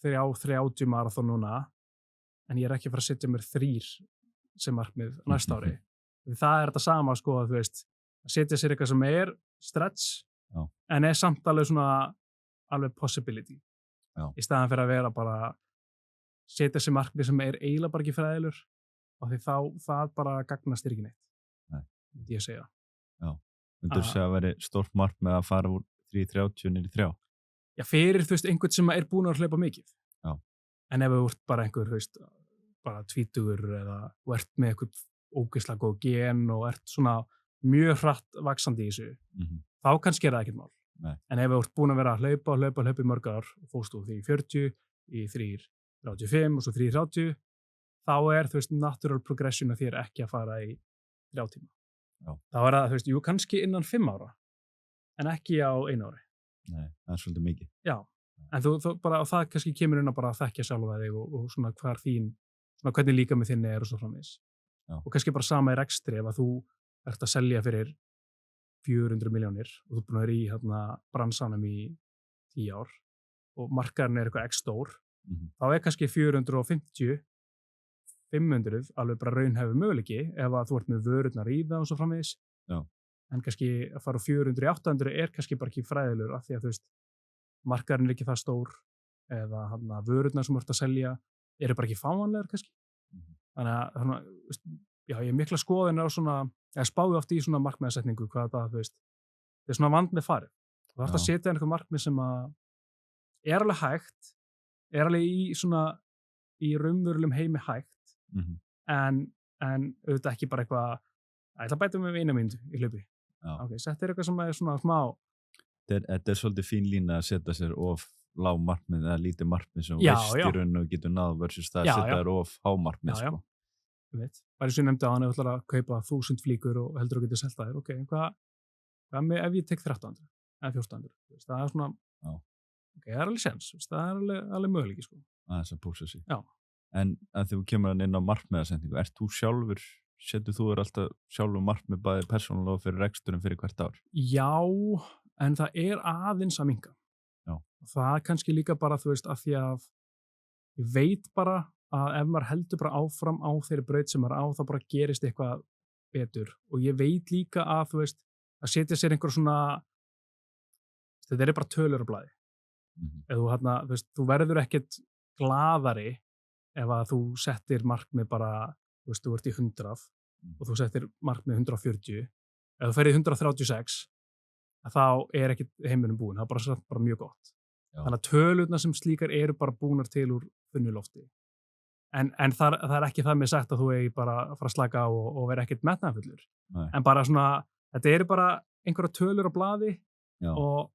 30 marathon núna, en ég ekki að fara að setja mér 3 sem markmið næsta ári. Það þetta sama, sko, þú veist, að setja sér eitthvað sem stretch, en samt alveg svona, alveg possibility. Í staðan fyrir að vera bara, setja sér markmið sem eiginlega bara ekki fræðilur, og því það bara gagnast ekki neitt. Myndi ég segja. Já, myndur þú segja að veri stórt markmið að fara úr 3:30 niður í 3? Já, fyrir, þú veist, einhvern sem búin að hlaupa mikið. Já. En ef þú ert bara einhver, þú veist, bara 20 eða þú ert með eitthvað ógeðslega góð gen og ert svona mjög hratt vaxandi í þessu, þá kannski það ekkert mál. Nei. En ef þú ert búin að vera að hlaupa í mörg ár og fórst úr því 40, í 3:35 og svo 3:30, þá þú veist, natural progression að þér ekki að fara í 3 tíma. Já. Þá það, þú veist, jú, kannski innan 5 ára, en ekki á 1 ári. Nei, það svolítið mikið. Já, en þú bara, og það kannski kemur inn að bara þekkja sjálfa þig og svona hvar þín, svona hvernig líka með þinni og svo framvegis. Já. Og kannski bara sama í rekstri, ef að þú ert að selja fyrir 400 milljónir og þú búin að vera í hérna bransanum í 10 ár og markaðurinn eitthvað x stór, þá kannski 450, 500 alveg bara raunhæfur möguleiki ef að þú ert með vörurnar í það og svo framvegis. Já. En kannski að fara úr 400 í 800 kannski bara ekki fræðilegur af því að þú veist, markaðurinn ekki það stór eða vörurnar sem þú ert að selja bara ekki fáanlegar kannski. Þannig að, já, ég mikla skoðin á svona, ég spái oft í svona markmiðasetningu hvað það, þú veist, það svona vand með farið. Þú þarft að setja einhver markmið sem að alveg hægt, alveg í svona, í raunverulegum heimi hægt, en auðvitað ekki bara eitthvað, ég ætla að bæta með 1 mínútu í hlaupi. Ok, þetta eitthvað sem svona smá. Þetta svolítið fín lína að setja sér of lág markmið eða lítið markmið sem veist í rauninu og getur náð versus það að setja þér of há markmið, sko. Bara eins og ég nefndi á hann, ef þú ætlar að kaupa 1000 flíkur og heldur að geta selt þær, ok, hvað með ef ég tek 1300 eða 1400, það svona, ok, það alveg sens, það alveg möguleiki, sko. Þess að púsa sig. Já. En að þú kemur inn á markmiðasendingu, ert þú sjálfur, setur þú alltaf sjálfur markmið bæði persónulega fyrir reksturinn fyrir hvert ár? Já, en það aðeins að minnka. Já. Það kannski líka bara, þú veist, af því að ég veit bara að ef maður heldur bara áfram á þeirri braut sem maður á, þá bara gerist eitthvað betur. Og ég veit líka að, þú veist, að setja sér einhver svona, þetta bara tölur á blaði. Eða þú veist, þú verður ekkert glaðari ef að þú settir markmið bara, þú veist, þú ert í 100 og þú settir markmið 140, ef þú ferð í 136, þá ekkert heiminum búinn, það bara mjög gott. Já. Þannig að tölurnar sem slíkar bara búnar til úr þunnu lofti. En það ekki það með sagt að þú bara að fara að slaka á og vera ekkert metnaðarfullur. En bara svona, þetta bara einhverja tölur á blaði. Já. Og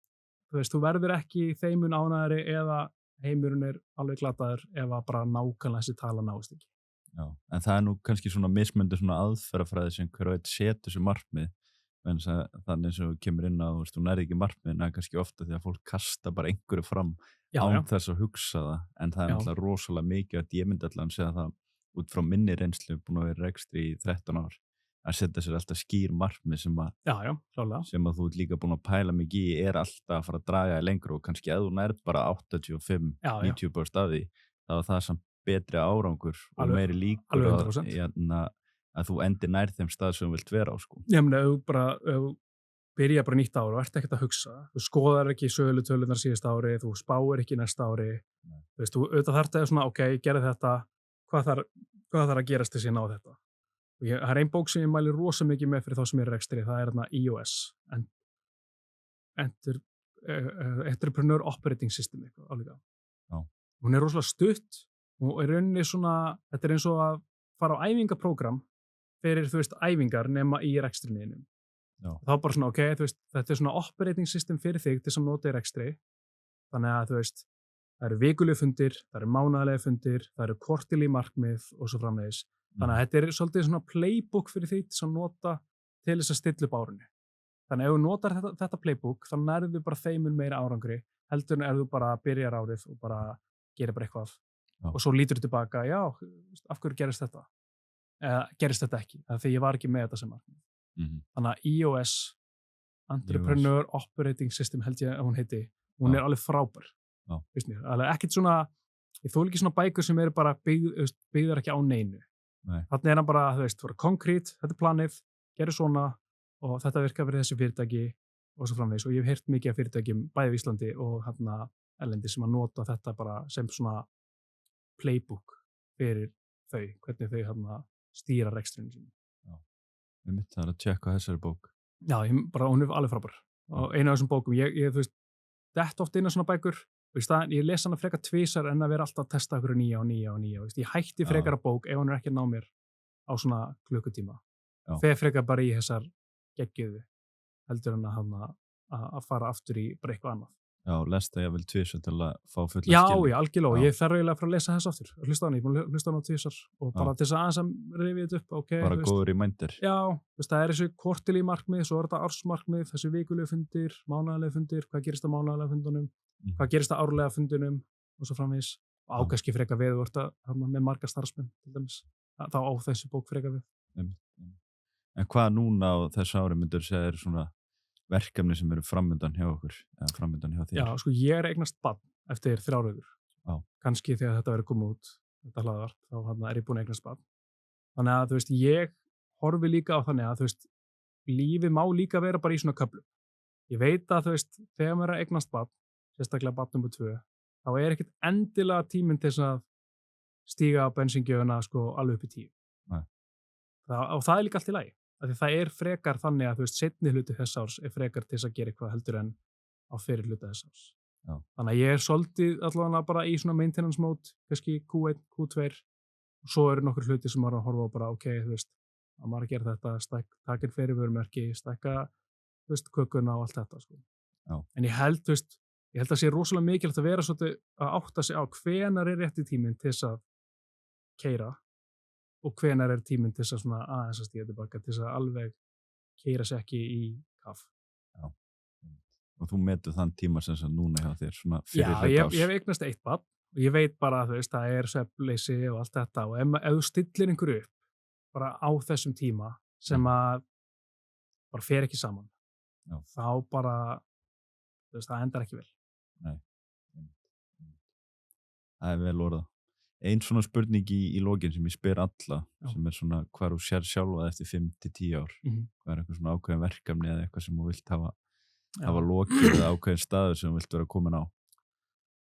þú veist, þú verður ekki þeimun ánægari eða heimurinn alveg glataður ef að bara nákvæmlega þessi tala náist ekki. Já, en það nú kannski svona mismunandi svona aðferðafræði sem hver veit setur þessu markmið, þannig eins og kemur inn að þú nærði ekki markmið, en það kannski ofta því að fólk kasta bara einhverju fram án þess að hugsa það, en það alltaf rosalega mikið að ég myndi allan segja það út frá minni reynslu, búin að vera rekstri í 13 ár, að setja sér alltaf skýr markmið sem að þú ert líka búin að pæla mikið í alltaf að fara að draga í lengur og kannski að þú nærð bara 85-90% af því, þá er það samt betri árangur og meiri líkur að þú endir nær þeim stað sem þú vilt vera á, sko. Já, menn, ef þú byrja bara nýtt ára og ert ekkert að hugsa, þú skoðar ekki sölutölunar síðast ári, þú spáir ekki næsta ári, þú veist, þú auðvitað þarft að svona, ok, gerði þetta, hvað þarf að gerast til síðan á þetta? Það ein bók sem ég mæli rosa mikið með fyrir þá sem rekstri, það þarna EOS, Entrepreneur Operating System, eitthvað álíka. Hún rosalega stutt og rauninni svona, þetta eins og að fara á æfingaprógram fyrir, þú veist, æfingar nema í rekstrinniðinum. Þá bara svona, ok, þú veist, þetta svona operating system fyrir þig til sem nota í rekstri, þannig að, þú veist, það eru vikulegu fundir, það eru mánaðarlegu fundir, það eru quarterly markmið og svo framvegis. Þannig að þetta svolítið svona playbook fyrir því sem nota til þess að stilla upp árunni. Þannig að ef þú notar þetta playbook, þá nærðu bara þeimun meira árangri, heldur en ef þú bara byrjar árið og bara gerir bara eitthvað. Og svo lítur þú tilbaka, já, af hverju gerist þetta? Eða gerist þetta ekki? Þegar ég var ekki með þetta sem markmið. Þannig að EOS Entrepreneur Operating System held ég að hún heiti, hún alveg frábær, veist mér, alveg ekkert svona, ég þoli ekki svona bækur sem eru bara byggðar ekki á neinu. Þannig hann bara, þú veist, konkrét, þetta planið, gerir svona og þetta virkar fyrir þessi fyrirtæki og svo framvegis og ég hef heyrt mikið af fyrirtækjum bæði í Íslandi og erlendi sem að nota þetta bara sem svona playbook fyrir þau, hvernig þau stýra rekstrinu sínu. Já, ég myndi það að tjekka þessari bók. Já, hún alveg frábær. Og einu af þessum bókum, ég þú veist, þetta oft inn á svona bækur og í staðan, ég les hana frekar tvisar en að vera alltaf að testa okkur nýja. Veist, ég hætti frekar að bók ef hún ekki að ná mér á svona klukkutíma. Þegar frekar bara í þessar geggjuðu heldur hann að fara aftur í bara eitthvað annað. Já, lesta ég vel tvisar til að fá fulla skilning. Já, algjörlega. Ég þarf eiginlega að fara að lesa þess aftur. Hlusta hann, ég búin að hlusta hann á tvisar og bara til þess að aðeins að rifja þetta upp. Okay, bara góður í mændir. Já, það þessi quarterly markmið, svo þetta ársmarkmið, þessi vikulegu fundir, mánaðarlegu fundir, hvað gerist á mánaðarlega fundunum, hvað gerist á árlega fundunum og svo framvegis. Og ákvæmski freka við með marga starfsmenn, til dæmis. Þá á þessi bók freka við. En hvað núna á þessu ári myndur segja er svona verkefni sem eru framöndan hjá okkur eða framöndan hjá þér? Já, sko ég eignast barn eftir 3 vikur. Kannski þegar þetta verður komið út, þetta hlaðvarp, þá ég búin að eignast barn. Þannig að þú veist, ég horfi líka á þannig að þú veist, lífið má líka vera bara í svona köflum. Ég veit að þú veist, þegar maður eignast barn, sérstaklega barn nummer 2, þá ekkert endilega tíminn til þess að stíga á bensíngjöfuna sko alveg upp í 10. Og það líka allt í lagi. Því það frekar þannig að þú veist, seinni hluti þess árs frekar til þess að gera eitthvað heldur en á fyrir hluti þess árs. Já. Þannig að ég svolítið allavega bara í svona maintenance mode, kannski Q1, Q2 og svo nokkur hluti sem maður að horfa á bara, ok, þú veist, að maður að gera þetta, taka fyrir vörumerki, stækka, þú veist, kökuna og allt þetta, sko. Já. En ég held, þú veist, að sé rosalega mikilvægt að vera svolítið að átta sig á hvenær rétti tíminn til þess að keyra og hvenær tíminn til þess að svona aðeins að stíga tilbaka til þess að alveg keyra sig ekki í kaff. Já. Og þú metur þann tíma sem núna hjá þér svona fyrir hluta árs? Já, ég hef eignast 1 barn og ég veit bara að þú veist, það svefnleysi og allt þetta og ef þú stillir einhverju upp bara á þessum tíma sem að bara fer ekki saman, þá bara, þú veist, það endar ekki vel. Nei. Það vel orðað. Ein svona spurning í lokin sem ég spyr alla, sem svona hvað þú sér sjálfa eftir 5-10 ár. Hvað eitthvað svona ákveðin verkefni eða eitthvað sem þú vilt hafa lokið eða ákveðin staður sem þú vilt vera komin á?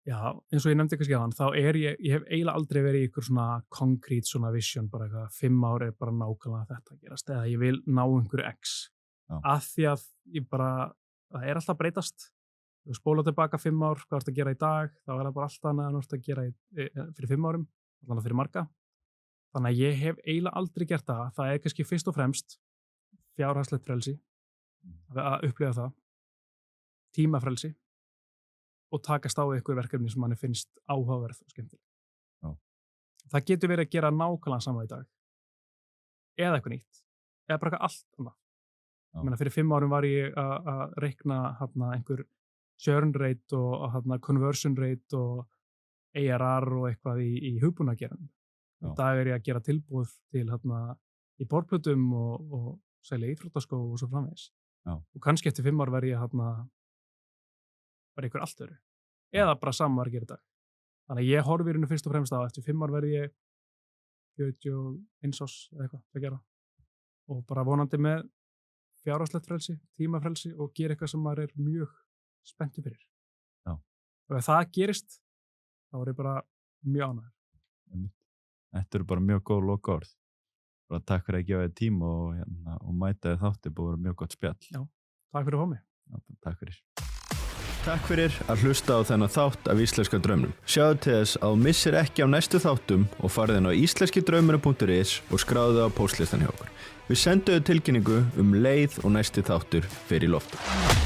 Já, eins og ég nefndi kannski þá ég hef eiginlega aldrei verið í ykkur svona konkrét svona vision, bara eitthvað 5 ár bara nákvæmlega þetta að gerast, eða ég vil ná einhverju X. Af því að ég bara, það alltaf breytast. Þú spóla tilbaka 5 ár, hvað ert að gera í dag, þá það bara allt annað en þú ert að gera fyrir 5 árum, allavega fyrir marga. Þannig að ég hef eiginlega aldrei gert það. Það kannski fyrst og fremst fjárhagslegt frelsi, að upplifa það, tímafrelsi og takast á ykkur verkefni sem manni finnst áhugaverð og skemmtileg. Það getur verið að gera nákvæmlega sama í dag, eða eitthvað nýtt, eða bara eitthvað allt annað. Fyrir 5 árum var ég að reikna einhver churn rate og conversion rate og ARR og eitthvað í hugbúnaðargeiranum. Í dag ég að gera tilboð til í borðplötum og selja íþróttaskó og svo framvegis. Og kannski eftir 5 ár verð ég bara einhver allt öðru. Eða bara sama var að gera í dag. Þannig að ég horfi hérna fyrst og fremst á eftir 5 ár verð ég 41 árs eða eitthvað að gera. Og bara vonandi með fjárhagslegt frelsi, tímafrelsi og gera eitthvað sem maður mjög spenntur fyrir. Og ef það gerist, þá ég bara mjög ánægður. Þetta eru bara mjög góð lokaorð. Bara takk fyrir að gefa þér tíma og mæta þér þátti, búið mjög gott spjall. Já, takk fyrir að fá mig. Já, takk fyrir. Takk fyrir að hlusta á þennan þátt af Íslenska draumnum. Sjáðu til þess að þú missir ekki á næstu þáttum og farðu inn á íslenskidraumurinn.is og skráðu á póstlistan hjá okkur. Við sendum þér tilkynningu leið og næsti þáttur fer í loftið.